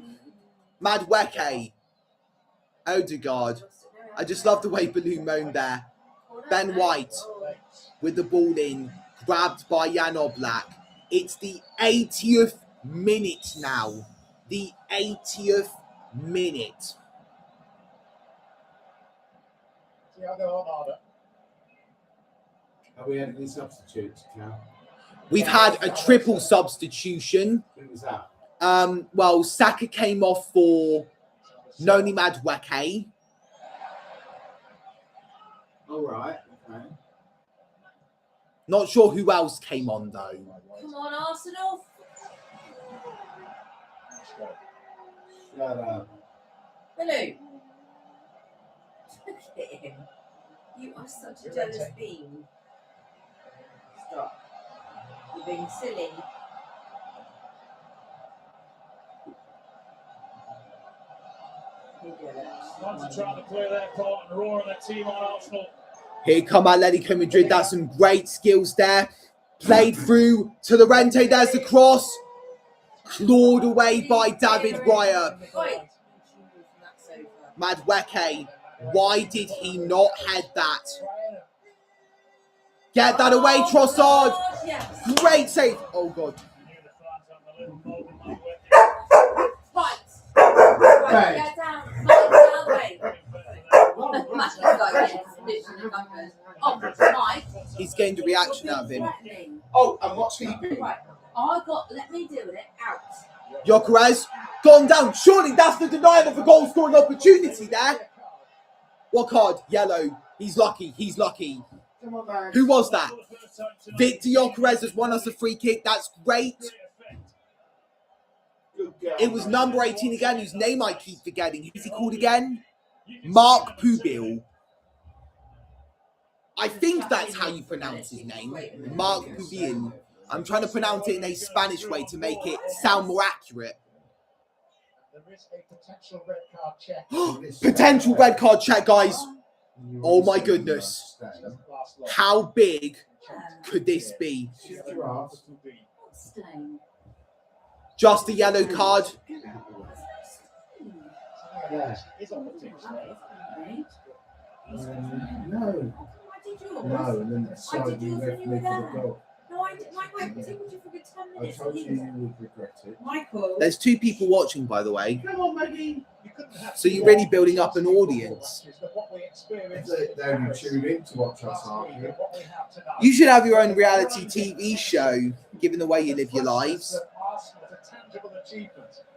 S2: Madueke, Odegaard. I just love the way Baloo moaned there. Ben White with the ball in, grabbed by Jan Oblak. It's the 80th minute now. The 80th minute.
S4: Have we had any substitutes now?
S2: We've had a triple substitution.
S4: Who was that?
S2: Well, Saka came off for Noni Madueke.
S4: All right. Okay.
S2: Not sure who else came on though.
S3: Come on, Arsenal.
S4: Shut up.
S3: Baloo. Look at him. You are such a jealous being. Stop. You're being silly.
S5: Manchester trying to play their part and roar on their team on Arsenal.
S2: Here come Atletico Madrid. That's some great skills there. Played through to Llorente. There's the cross. Clawed away by David Raya. Madueke. Why did he not head that? Get that away, Trossard. Great save. Oh, God.
S3: Right, get down. Down way.
S2: He's gained a reaction out of him.
S4: Oh, and what's he doing?
S3: Right, let me do it out.
S2: Gyökeres gone down. Surely that's the denial of a goal scoring opportunity there. What card? Yellow. He's lucky. He's lucky. Who was that? Victor Gyökeres has won us a free kick. That's great. It was number 18 again, whose name I keep forgetting. Who's he called again? Mark Pubil. I think that's how you pronounce his name. Mark Pubil. I'm trying to pronounce it in a Spanish way to make it sound more accurate.
S1: There is a potential red card check.
S2: Potential red card check, guys. Oh my goodness. How big could this be? Just a yellow card.
S4: No. No, and then decided you left me for the dog.
S3: No, I didn't. I told you for a good 10
S4: I
S3: minutes.
S4: told you you would regret it.
S3: Michael.
S2: There's 2 people watching, by the way.
S4: Come on, Maggie.
S2: So you're really building up an audience.
S4: They only tune in to watch us argue.
S2: You should have your own reality TV show, given the way you live your lives.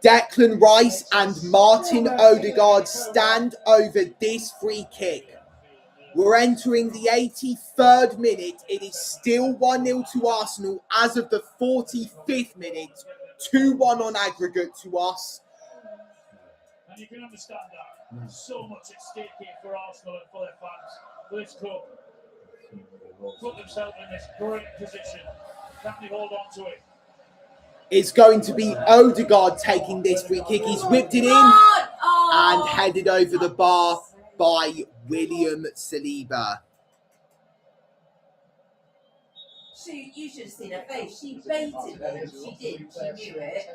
S2: Declan Rice and Martin Odegaard stand over this free kick. We're entering the 83rd minute. It is still 1-0 to Arsenal as of the 45th minute. 2-1 on aggregate to us.
S5: And you can understand that. There's so much at stake here for Arsenal and for their fans. For this club. Put themselves in this great position. Can they hold on to it?
S2: It's going to be Odegaard taking this free kick. He's whipped it in and headed over the bar by William Saliba.
S3: You should have seen her face. She baited him. She did. She knew it.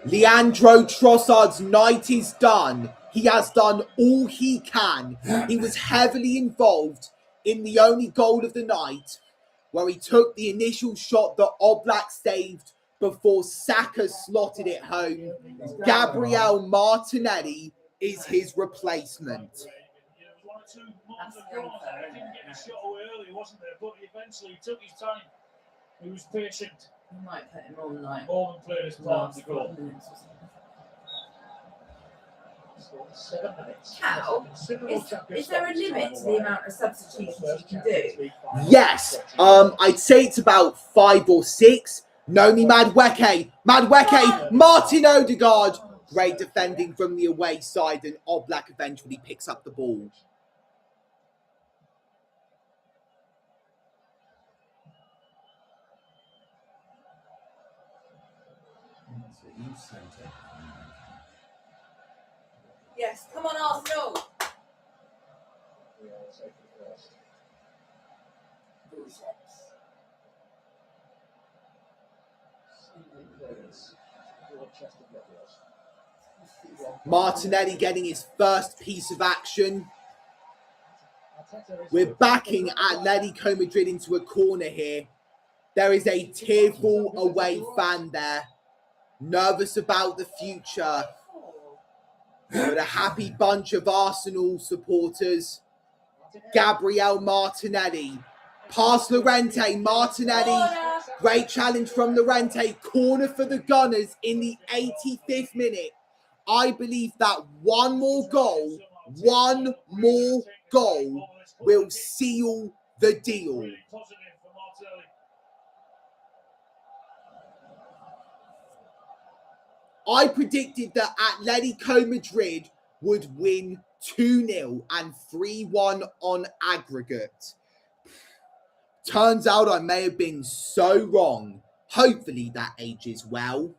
S2: Leandro Trossard's night is done. He has done all he can. He was heavily involved in the only goal of the night, where he took the initial shot that Oblak saved before Saka slotted it home. Gabriel Martinelli is his replacement.
S5: One or two moments of goals there. He didn't get the shot away early, wasn't there? But eventually he took his time. He was patient.
S3: You might put him on like
S5: More than clear this part of the goal.
S3: 5 minutes or something.
S1: 7 minutes.
S3: How? Is there a limit to the amount of substitutions you can do?
S2: Yes. I'd say it's about 5 or 6. Nomi Madueke, Martin Odegaard. Great defending from the away side, and Oblak eventually picks up the ball.
S3: Yes, come on, Arsenal.
S2: Martinelli getting his first piece of action. We're backing Atletico Madrid into a corner here. There is a tearful away fan there, nervous about the future, but a happy bunch of Arsenal supporters. Gabriel Martinelli, past Llorente, Martinelli, great challenge from Llorente, corner for the Gunners in the 85th minute. I believe that one more goal will seal the deal. I predicted that Atletico Madrid would win 2-0 and 3-1 on aggregate. Turns out I may have been so wrong. Hopefully that ages well.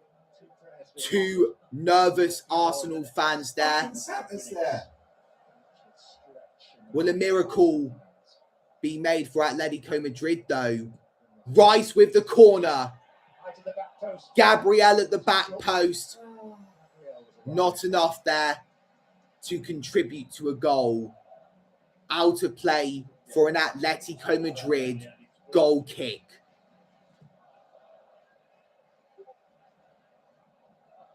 S2: 2 nervous Arsenal fans there. Will a miracle be made for Atletico Madrid though? Rice with the corner. Gabriel at the back post. Not enough there to contribute to a goal. Out of play for an Atletico Madrid goal kick.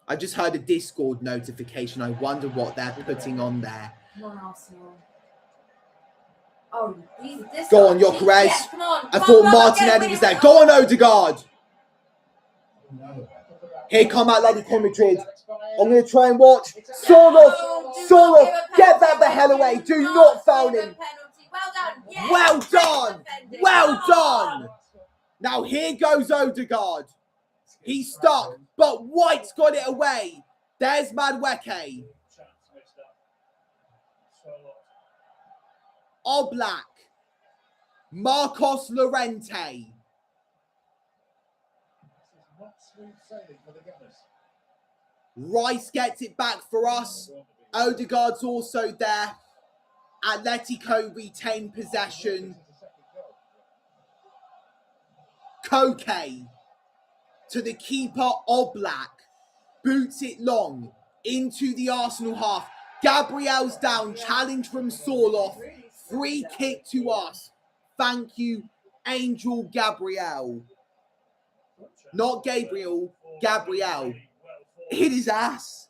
S2: I just heard a Discord notification. I wonder what they're putting on there.
S3: Come on, Arsenal. Oh, this
S2: Go on, Gyökeres.
S3: Yes, come on,
S2: I thought Martinelli was there. Go on, Odegaard. Here come Atletico Madrid. I'm going to try and watch. Sorloth, get that the hell away. Do not foul him. Well done. Well done. Now here goes Odegaard. He's stuck, but White's got it away. There's Madueke. Oblak. Marcos Llorente. Rice gets it back for us. Odegaard's also there. Atletico retain possession. Koke to the keeper Oblak. Boots it long into the Arsenal half. Gabriel's down. Challenge from Sorloth. Free kick to us. Thank you, Angel Gabriel. Not Gabriel, Gabriel. It hit his ass.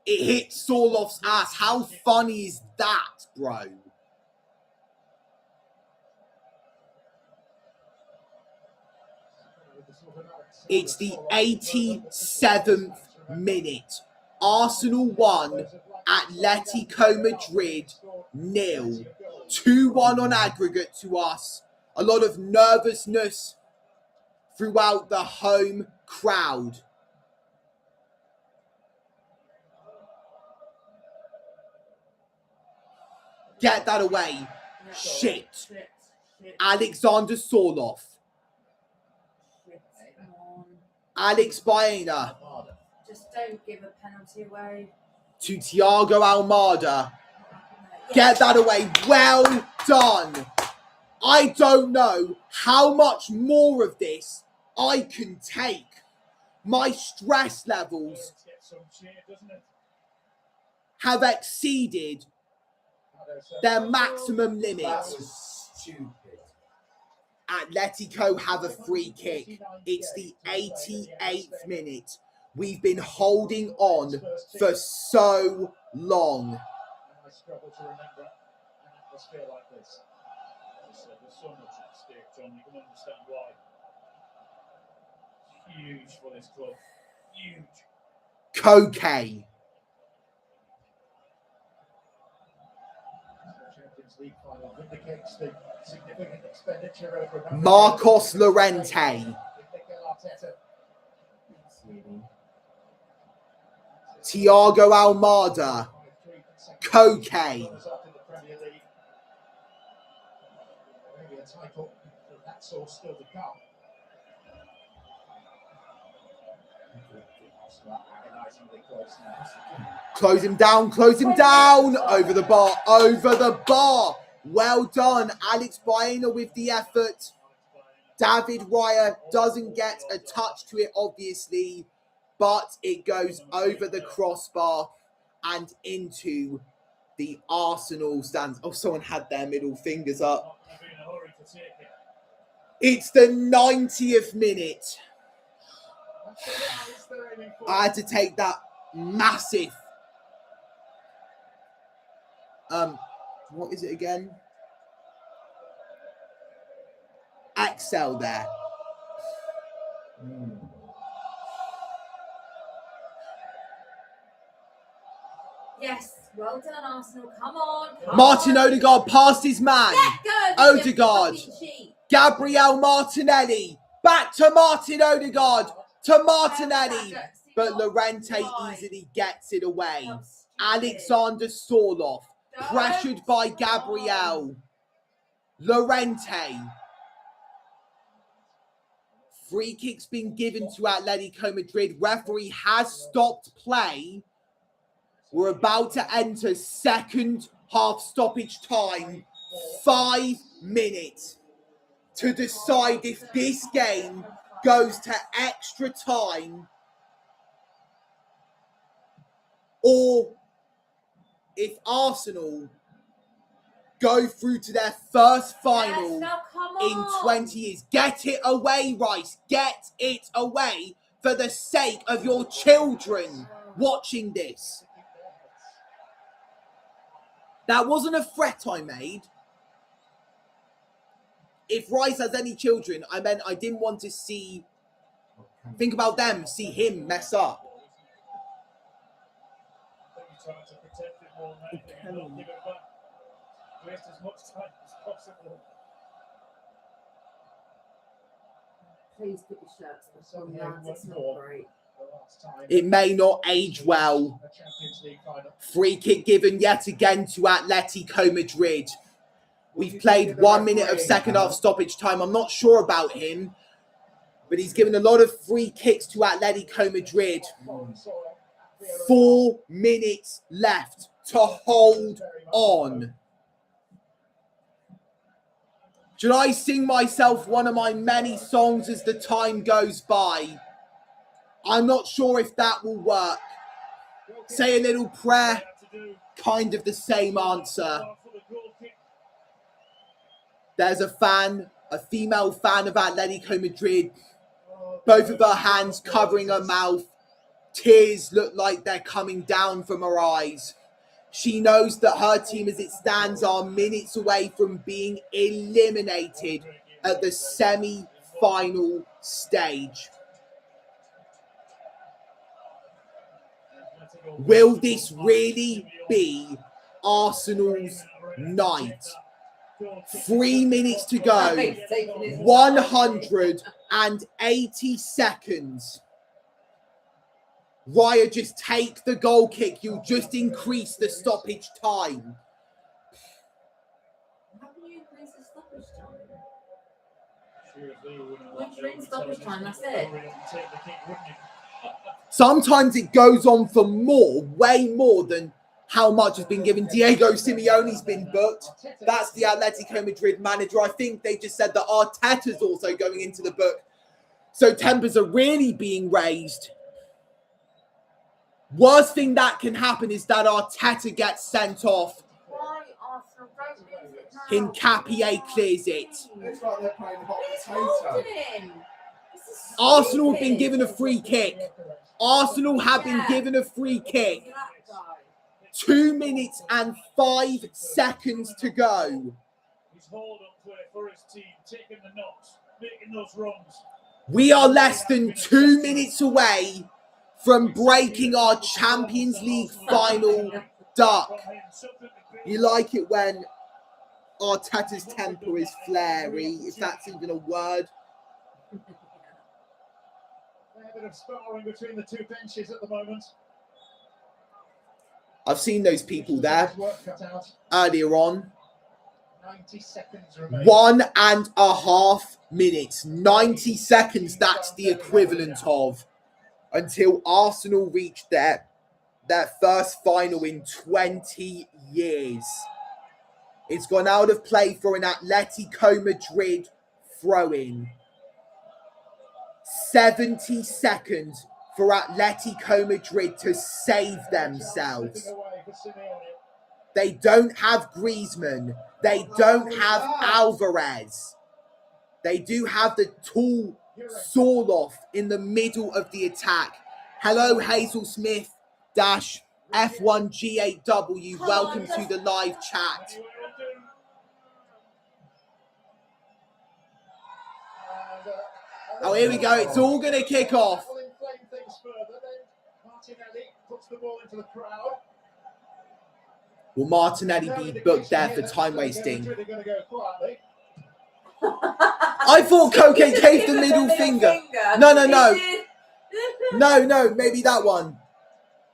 S2: It hit Sorloth's ass. How funny is that, bro? It's the 87th minute. Arsenal 1, Atletico Madrid 0. 2-1 on aggregate to us. A lot of nervousness throughout the home crowd. Get that away. Shit. Alexander Sorloth. Alex Baena.
S3: Just don't give a penalty away.
S2: To Thiago Almada. Get that away. Well done. I don't know how much more of this I can take. My stress levels have exceeded their maximum limit. Atletico have a free kick. It's the 88th minute. We've been holding on for so long.
S5: I struggle to remember an atmosphere like this. As I said, there's so much at stake, John. You can understand why. Huge for this club. Huge.
S2: COYG.
S1: Champions League final vindicates the significant expenditure over
S2: Marcos Llorente.
S1: Mikel Arteta.
S2: Thiago Almada. COYG.
S1: Maybe a title of that sort still to come. Agonisingly close now.
S2: Close him down, close him down. Over the bar, over the bar. Well done, Alex Baena with the effort. David Raya doesn't get a touch to it, obviously, but it goes over the crossbar and into the Arsenal stands. Oh, someone had their middle fingers up. It's the 90th minute. I had to take that massive what is it again? Axel there.
S3: Yes, well done, Arsenal. Come on.
S2: Martin Odegaard passed his man. Odegaard.
S3: Cheat.
S2: Gabriel Martinelli. Back to Martin Odegaard. To Martinelli. But Llorente easily gets it away. Alexander Sorloth. Pressured by Gabriel. Llorente. Free kick's been given to Atlético Madrid. Referee has stopped play. We're about to enter second half stoppage time. 5 minutes to decide if this game goes to extra time or if Arsenal go through to their first final in 20 years. Get it away, Rice. Get it away for the sake of your children watching this. That wasn't a threat I made. If Rice has any children, I meant I didn't want to see, think about them, see him mess up.
S5: Trying to protect it more than anything and not give it back. Waste as much time as possible.
S3: Please put your shirts back on, lads. It's not great.
S2: It may not age well. Free kick given yet again to Atlético Madrid. We've played 1 minute of second half stoppage time. I'm not sure about him, but he's given a lot of free kicks to Atlético Madrid. 4 minutes left to hold on. Should I sing myself one of my many songs as the time goes by? I'm not sure if that will work. Say a little prayer, kind of the same answer. There's a fan, a female fan of Atlético Madrid. Both of her hands covering her mouth. Tears look like they're coming down from her eyes. She knows that her team as it stands are minutes away from being eliminated at the semi-final stage. Will this really be Arsenal's night? 3 minutes to go. 180 seconds. Raya, just take the goal kick. You'll just increase the stoppage time.
S3: How can you increase the stoppage time? Once you're in stoppage time, that's it.
S2: Sometimes it goes on for more, way more than how much has been given. Diego Simeone's been booked. That's the Atlético Madrid manager. I think they just said that Arteta's also going into the book. So tempers are really being raised. Worst thing that can happen is that Arteta gets sent off.
S3: Why Arsenal don't lose it now?
S2: Hincapié clears it.
S4: It's like they're playing hot
S3: He's
S4: potato.
S3: holding him. This is
S2: Arsenal have been
S3: stupid.
S2: given a free kick. Arsenal have been given a free kick.
S3: That guy.
S2: 2 minutes and 5 seconds to go.
S5: He's hold up play for his team, taking the knocks, making those runs.
S2: We are less than 2 minutes away from breaking our Champions League final duck. You like it when Arteta's temper is flary, if that's even a word.
S1: A bit of sparring between the two benches at the moment.
S2: I've seen those people there earlier on.
S1: 90 seconds remaining.
S2: 1.5 minutes. 90 seconds, that's the equivalent of, until Arsenal reach their first final in 20 years. It's gone out of play for an Atlético Madrid throw-in. 70 seconds for Atlético Madrid to save themselves. They don't have Griezmann. They don't have Alvarez. They do have the tall Sorloth in the middle of the attack. Hello, Hazel Smith F1G8W. Welcome to the live chat. Oh, here we go. It's all going to kick off. Will Martinelli be booked there for time wasting? I thought Koke gave the middle finger. No. No, maybe that one.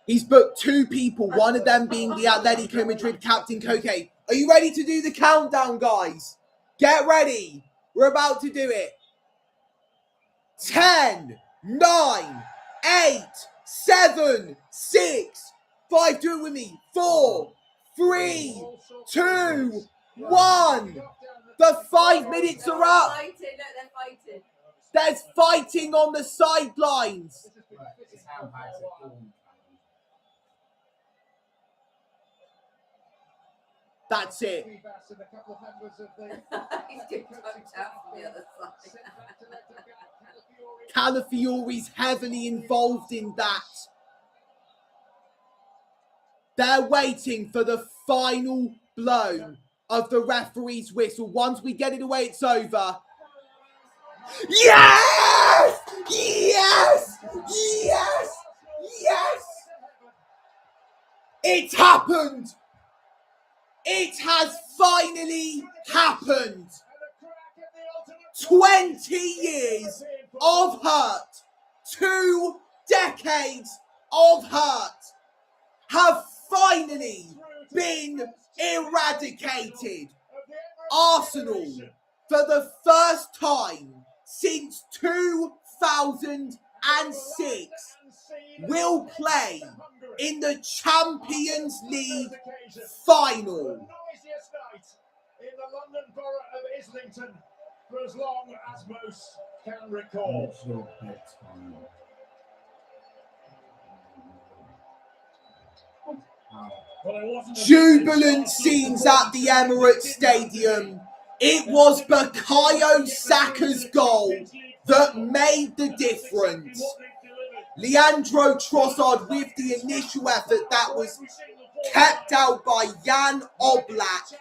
S2: He's booked 2 people, one of them being the Atletico Madrid captain, Koke. Are you ready to do the countdown, guys? Get ready. We're about to do it. 10, 9, 8, 7, 6, 5, do it with me. 4, 3, 2, 1. The 5 minutes are up. There's fighting on the sidelines. That's it. Calafiori's heavily involved in that. They're waiting for the final blow of the referee's whistle. Once we get it away, it's over. Yes! Yes! Yes! Yes! It's happened! It has finally happened. 20 years of hurt, 2 decades of hurt have finally been eradicated. Arsenal, for the first time since 2006, will play in the Champions League final.
S1: In the London borough of Islington for as long as most can recall.
S2: Jubilant scenes at the Emirates Stadium. It was Bukayo Saka's goal that made the difference. Leandro Trossard with the initial effort that was kept out by Jan Oblak.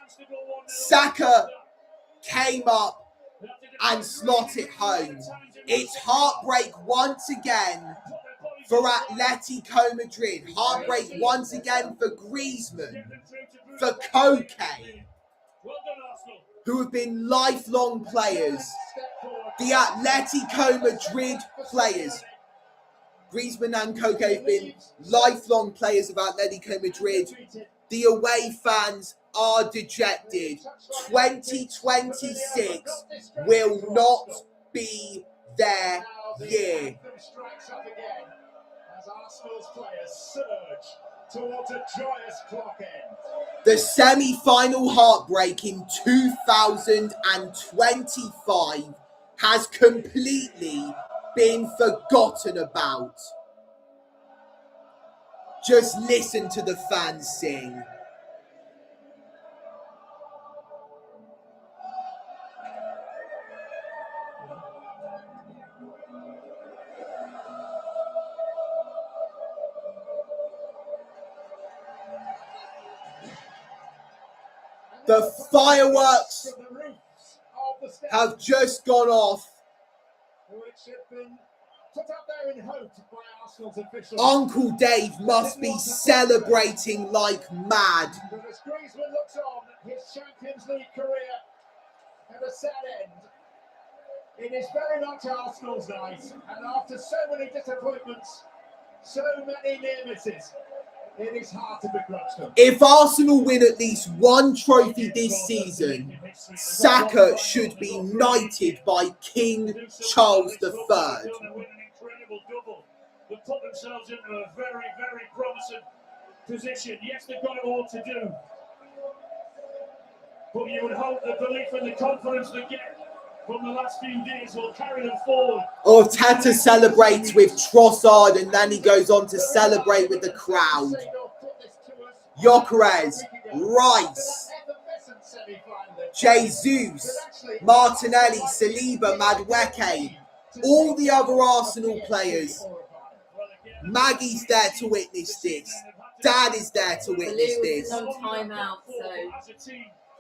S2: Saka came up and slotted home. It's heartbreak once again for Atletico Madrid. Heartbreak once again for Griezmann, for Koke, who have been lifelong players. The Atletico Madrid players. Griezmann and Koke have been lifelong players of Atletico Madrid. The away fans are dejected. 2026 will not be their year.
S1: Arsenal's players surge towards a joyous clock end.
S2: The semi-final heartbreak in 2025 has completely been forgotten about. Just listen to the fans sing. The fireworks have just gone off
S1: which had been put up there in hope by Arsenal's officials.
S2: Uncle Dave must be celebrating like mad.
S1: But as Griezmann looks on, his Champions League career at a sad end. It is very much Arsenal's night, and after so many disappointments, so many near misses, it is hard to begrudge them.
S2: If Arsenal win at least one trophy this season, Saka should be knighted by King Charles III.
S5: They've put themselves into a very, very promising position. Yes, they've got it all to do. But you would hope the belief and the confidence they get from the last few days will carry them forward.
S2: Tata celebrates with Trossard and then he goes on to celebrate with the crowd. Gyökeres, Rice, Jesus, Martinelli, Saliba, Madueke, all the other Arsenal players. Maggie's there to witness this. Dad is there to witness this.
S3: No time out, so.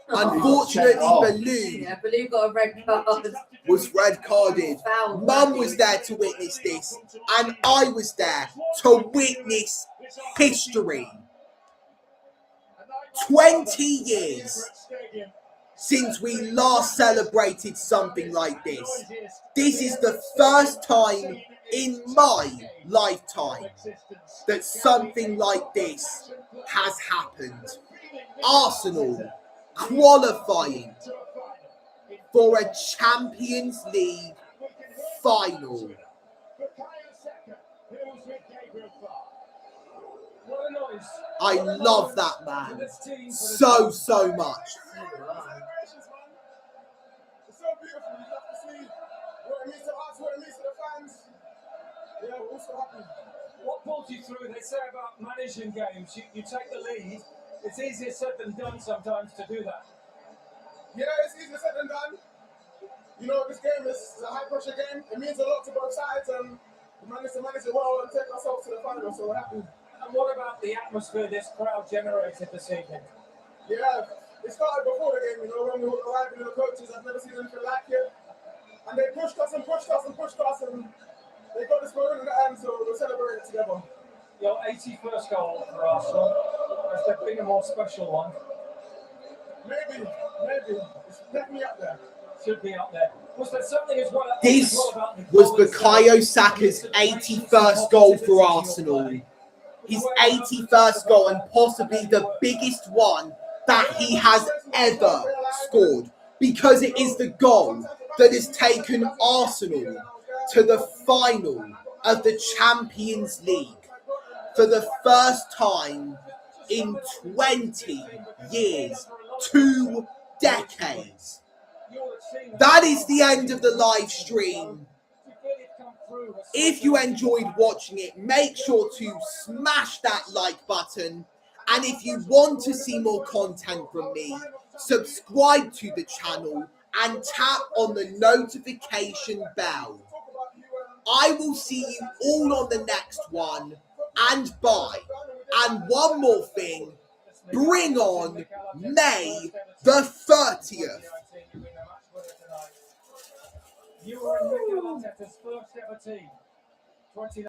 S2: Unfortunately, Baloo
S3: got a red card.
S2: Was red carded. Mum was there to witness this, and I was there to witness history. 20 years since we last celebrated something like this. This is the first time in my lifetime that something like this has happened. Arsenal qualifying for a Champions League final. I love that man so much.
S9: It's so beautiful. You love to see what it means to us, what it means to the fans. Yeah, we're also happy.
S10: What pulled you through? They say about managing games, you take the lead. It's easier said than done sometimes to do that.
S9: Yeah, it's easier said than done. You know, this game is a high-pressure game. It means a lot to both sides, and we managed to manage it well and take ourselves to the final, so we're happy.
S10: And what about the atmosphere this crowd generated this evening?
S9: Yeah, it started before the game, you know, when we were arriving in the coaches. I've never seen anything like it. And they pushed us and pushed us and pushed us, and they got this going in the end, so we're celebrating it together.
S10: Your 81st goal for Arsenal. Has there been a more special one?
S9: Maybe. It's definitely up there.
S10: Should be up there. Was there something as well?
S2: This was Bukayo Saka's 81st goal for Arsenal. His 81st goal, and possibly the biggest one that he has ever scored, because it is the goal that has taken Arsenal to the final of the Champions League for the first time in 20 years, 2 decades. That is the end of the live stream. If you enjoyed watching it, make sure to smash that like button. And if you want to see more content from me, subscribe to the channel and tap on the notification bell. I will see you all on the next one, and bye. And one more thing, bring on May the 30th.
S10: You were in Mikel Arteta's first ever team.